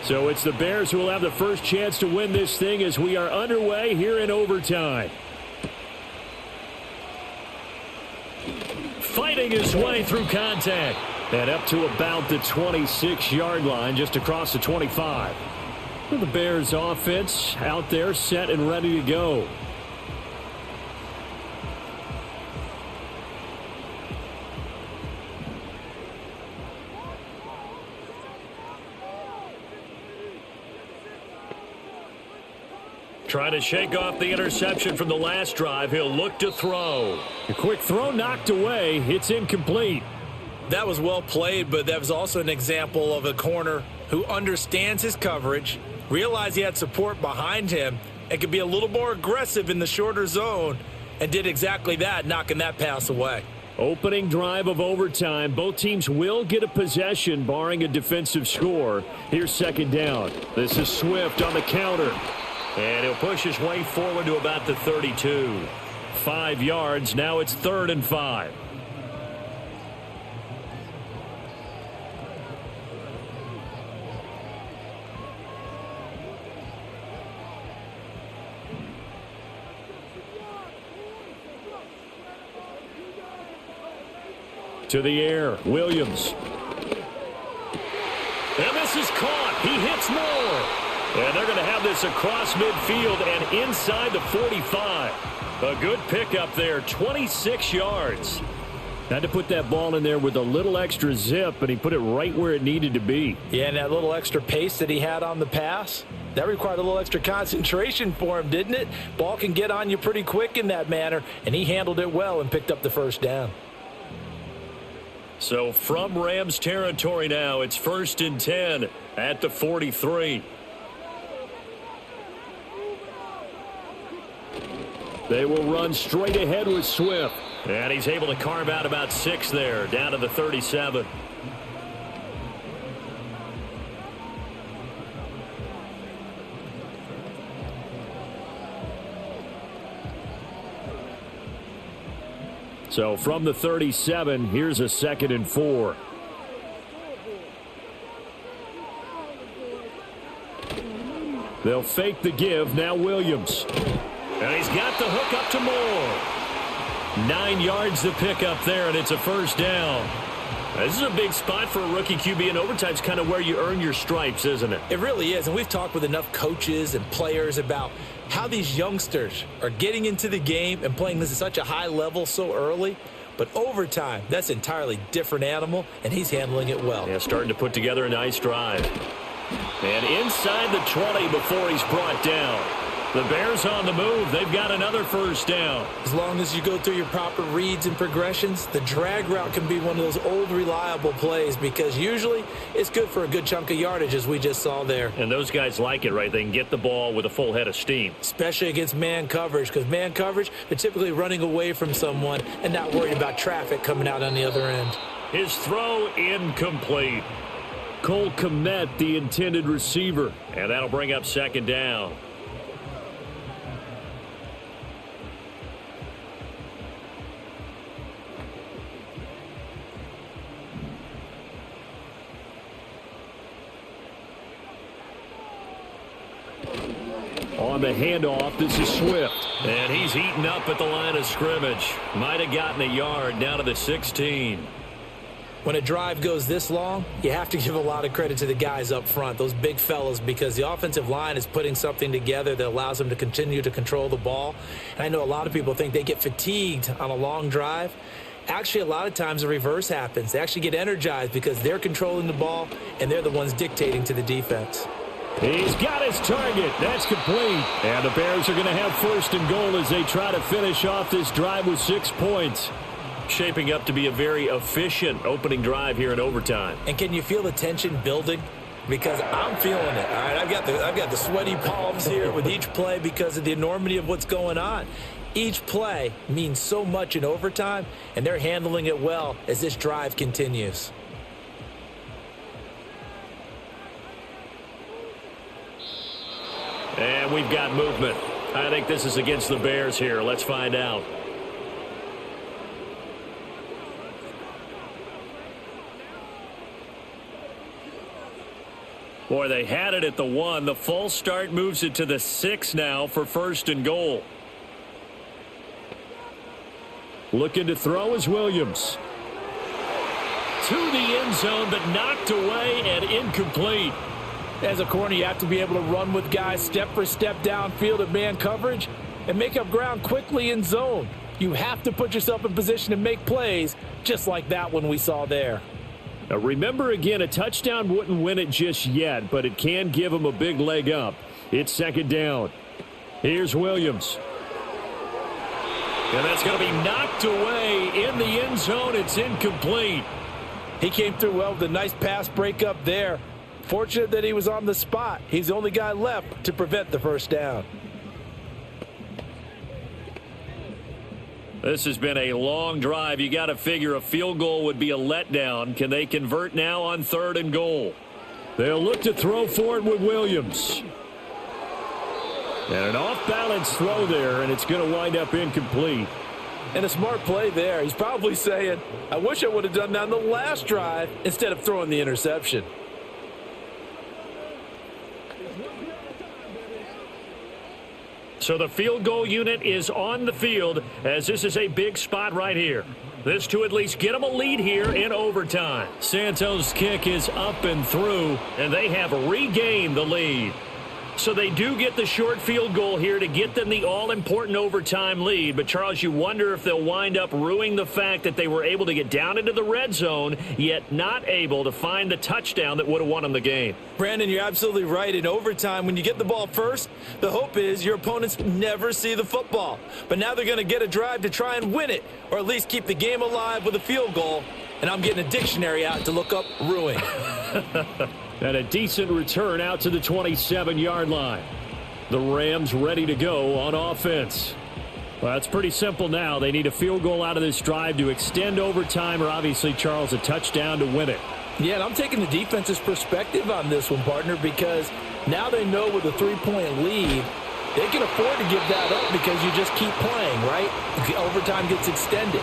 Speaker 1: So it's the Bears who will have the first chance to win this thing as we are underway here in overtime. Fighting his way through contact. And up to about the 26-yard line, just across the 25. The Bears offense out there set and ready to go. Trying to shake off the interception from the last drive. He'll look to throw. A quick throw knocked away. It's incomplete.
Speaker 2: That was well played, but that was also an example of a corner who understands his coverage, realized he had support behind him, and could be a little more aggressive in the shorter zone, and did exactly that, knocking that pass away.
Speaker 1: Opening drive of overtime. Both teams will get a possession, barring a defensive score. Here's second down. This is Swift on the counter. And he'll push his way forward to about the 32. 5 yards. Now it's 3rd and 5. To the air, Williams. And this is caught. He hits more. And they're going to have this across midfield and inside the 45. A good pickup there, 26 yards. Had to put that ball in there with a little extra zip, but he put it right where it needed to be.
Speaker 2: Yeah, and that little extra pace that he had on the pass, that required a little extra concentration for him, didn't it? Ball can get on you pretty quick in that manner, and he handled it well and picked up the first down.
Speaker 1: So from Rams territory now, it's 1st and 10 at the 43. They will run straight ahead with Swift. And he's able to carve out about 6 there, down to the 37. So from the 37, here's a 2nd and 4. They'll fake the give. Now Williams. And he's got the hook up to Moore. 9 yards to pick up there, and it's a first down. This is a big spot for a rookie QB, and overtime's kind of where you earn your stripes, isn't it?
Speaker 2: It really is, and we've talked with enough coaches and players about how these youngsters are getting into the game and playing this at such a high level so early. But overtime, that's an entirely different animal, and he's handling it well.
Speaker 1: Yeah, starting to put together a nice drive. And inside the 20 before he's brought down. The Bears on the move. They've got another first down.
Speaker 2: As long as you go through your proper reads and progressions, the drag route can be one of those old reliable plays because usually it's good for a good chunk of yardage as we just saw there.
Speaker 1: And those guys like it, right? They can get the ball with a full head of steam.
Speaker 2: Especially against man coverage because man coverage, they're typically running away from someone and not worried about traffic coming out on the other end.
Speaker 1: His throw incomplete. Cole Kmet, the intended receiver. And that'll bring up second down. On the handoff, this is Swift. And he's eaten up at the line of scrimmage. Might have gotten a yard down to the 16.
Speaker 2: When a drive goes this long, you have to give a lot of credit to the guys up front, those big fellas, because the offensive line is putting something together that allows them to continue to control the ball. And I know a lot of people think they get fatigued on a long drive. Actually, a lot of times the reverse happens. They actually get energized because they're controlling the ball, and they're the ones dictating to the defense.
Speaker 1: He's got his target. That's complete. And the Bears are going to have 1st and goal as they try to finish off this drive with 6 points. Shaping up to be a very efficient opening drive here in overtime.
Speaker 2: And can you feel the tension building? Because I'm feeling it. All right, I've got the sweaty palms here with each play because of the enormity of what's going on. Each play means so much in overtime, and they're handling it well as this drive continues.
Speaker 1: And we've got movement. I think this is against the Bears here. Let's find out. Boy, they had it at the 1. The false start moves it to the 6 now for 1st and goal. Looking to throw is Williams. To the end zone, but knocked away and incomplete.
Speaker 2: As a corner, you have to be able to run with guys step for step downfield in man coverage and make up ground quickly in zone. You have to put yourself in position to make plays, just like that one we saw there.
Speaker 1: Now remember, again, a touchdown wouldn't win it just yet, but it can give them a big leg up. It's second down. Here's Williams. And that's going to be knocked away in the end zone. It's incomplete.
Speaker 2: He came through well with a nice pass breakup there. Fortunate that he was on the spot. He's the only guy left to prevent the first down.
Speaker 1: This has been a long drive. You got to figure a field goal would be a letdown. Can they convert now on 3rd and goal? They'll look to throw for it with Williams. And an off-balance throw there, and it's going to wind up incomplete.
Speaker 2: And a smart play there. He's probably saying, I wish I would have done that on the last drive instead of throwing the interception.
Speaker 1: So the field goal unit is on the field, as this is a big spot right here. This to at least get them a lead here in overtime. Santos' kick is up and through, and they have regained the lead. So they do get the short field goal here to get them the all-important overtime lead. But, Charles, you wonder if they'll wind up ruining the fact that they were able to get down into the red zone, yet not able to find the touchdown that would have won them the game.
Speaker 2: Brandon, you're absolutely right. In overtime, when you get the ball first, the hope is your opponents never see the football. But now they're going to get a drive to try and win it, or at least keep the game alive with a field goal. And I'm getting a dictionary out to look up ruin.
Speaker 1: And a decent return out to the 27-yard line. The Rams ready to go on offense. Well, it's pretty simple now. They need a field goal out of this drive to extend overtime, or obviously, Charles, a touchdown to win it.
Speaker 2: Yeah, and I'm taking the defense's perspective on this one, partner, because now they know with a 3-point lead, they can afford to give that up because you just keep playing, right? The overtime gets extended.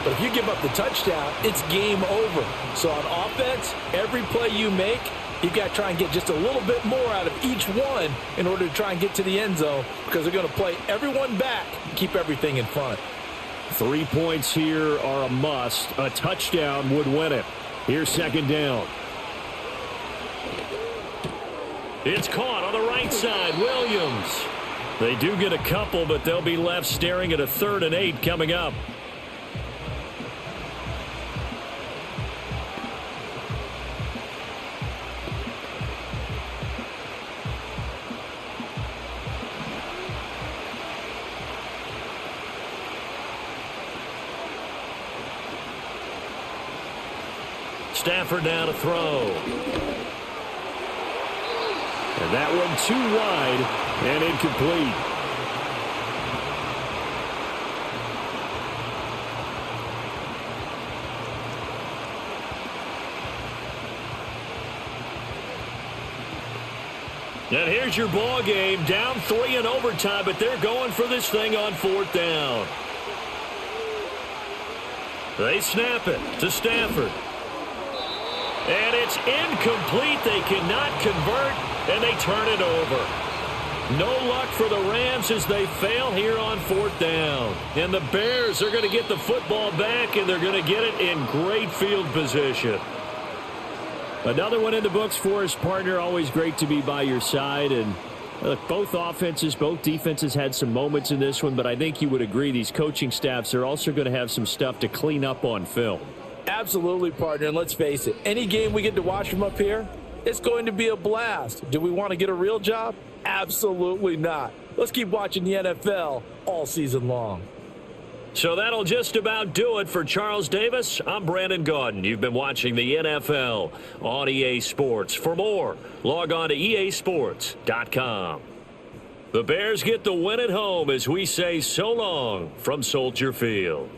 Speaker 2: But if you give up the touchdown, it's game over. So on offense, every play you make, you've got to try and get just a little bit more out of each one in order to try and get to the end zone, because they're going to play everyone back, keep everything in front.
Speaker 1: 3 points here are a must. A touchdown would win it. Here's second down. It's caught on the right side. Williams. They do get a couple, but they'll be left staring at a 3rd and 8 coming up. Stafford now to throw. And that one too wide and incomplete. And here's your ball game. Down 3 in overtime, but they're going for this thing on 4th down. They snap it to Stafford. And it's incomplete. They cannot convert, and they turn it over. No luck for the Rams as they fail here on 4th down. And the Bears are going to get the football back, and they're going to get it in great field position. Another one in the books for us, partner. Always great to be by your side. And look, both offenses, both defenses had some moments in this one, but I think you would agree these coaching staffs are also going to have some stuff to clean up on film.
Speaker 2: Absolutely, partner, and let's face it, any game we get to watch from up here, it's going to be a blast. Do we want to get a real job? Absolutely not. Let's keep watching the NFL all season long.
Speaker 1: So that'll just about do it for Charles Davis. I'm Brandon Gaudin. You've been watching the NFL on EA Sports. For more, log on to easports.com. The Bears get the win at home as we say so long from Soldier Field.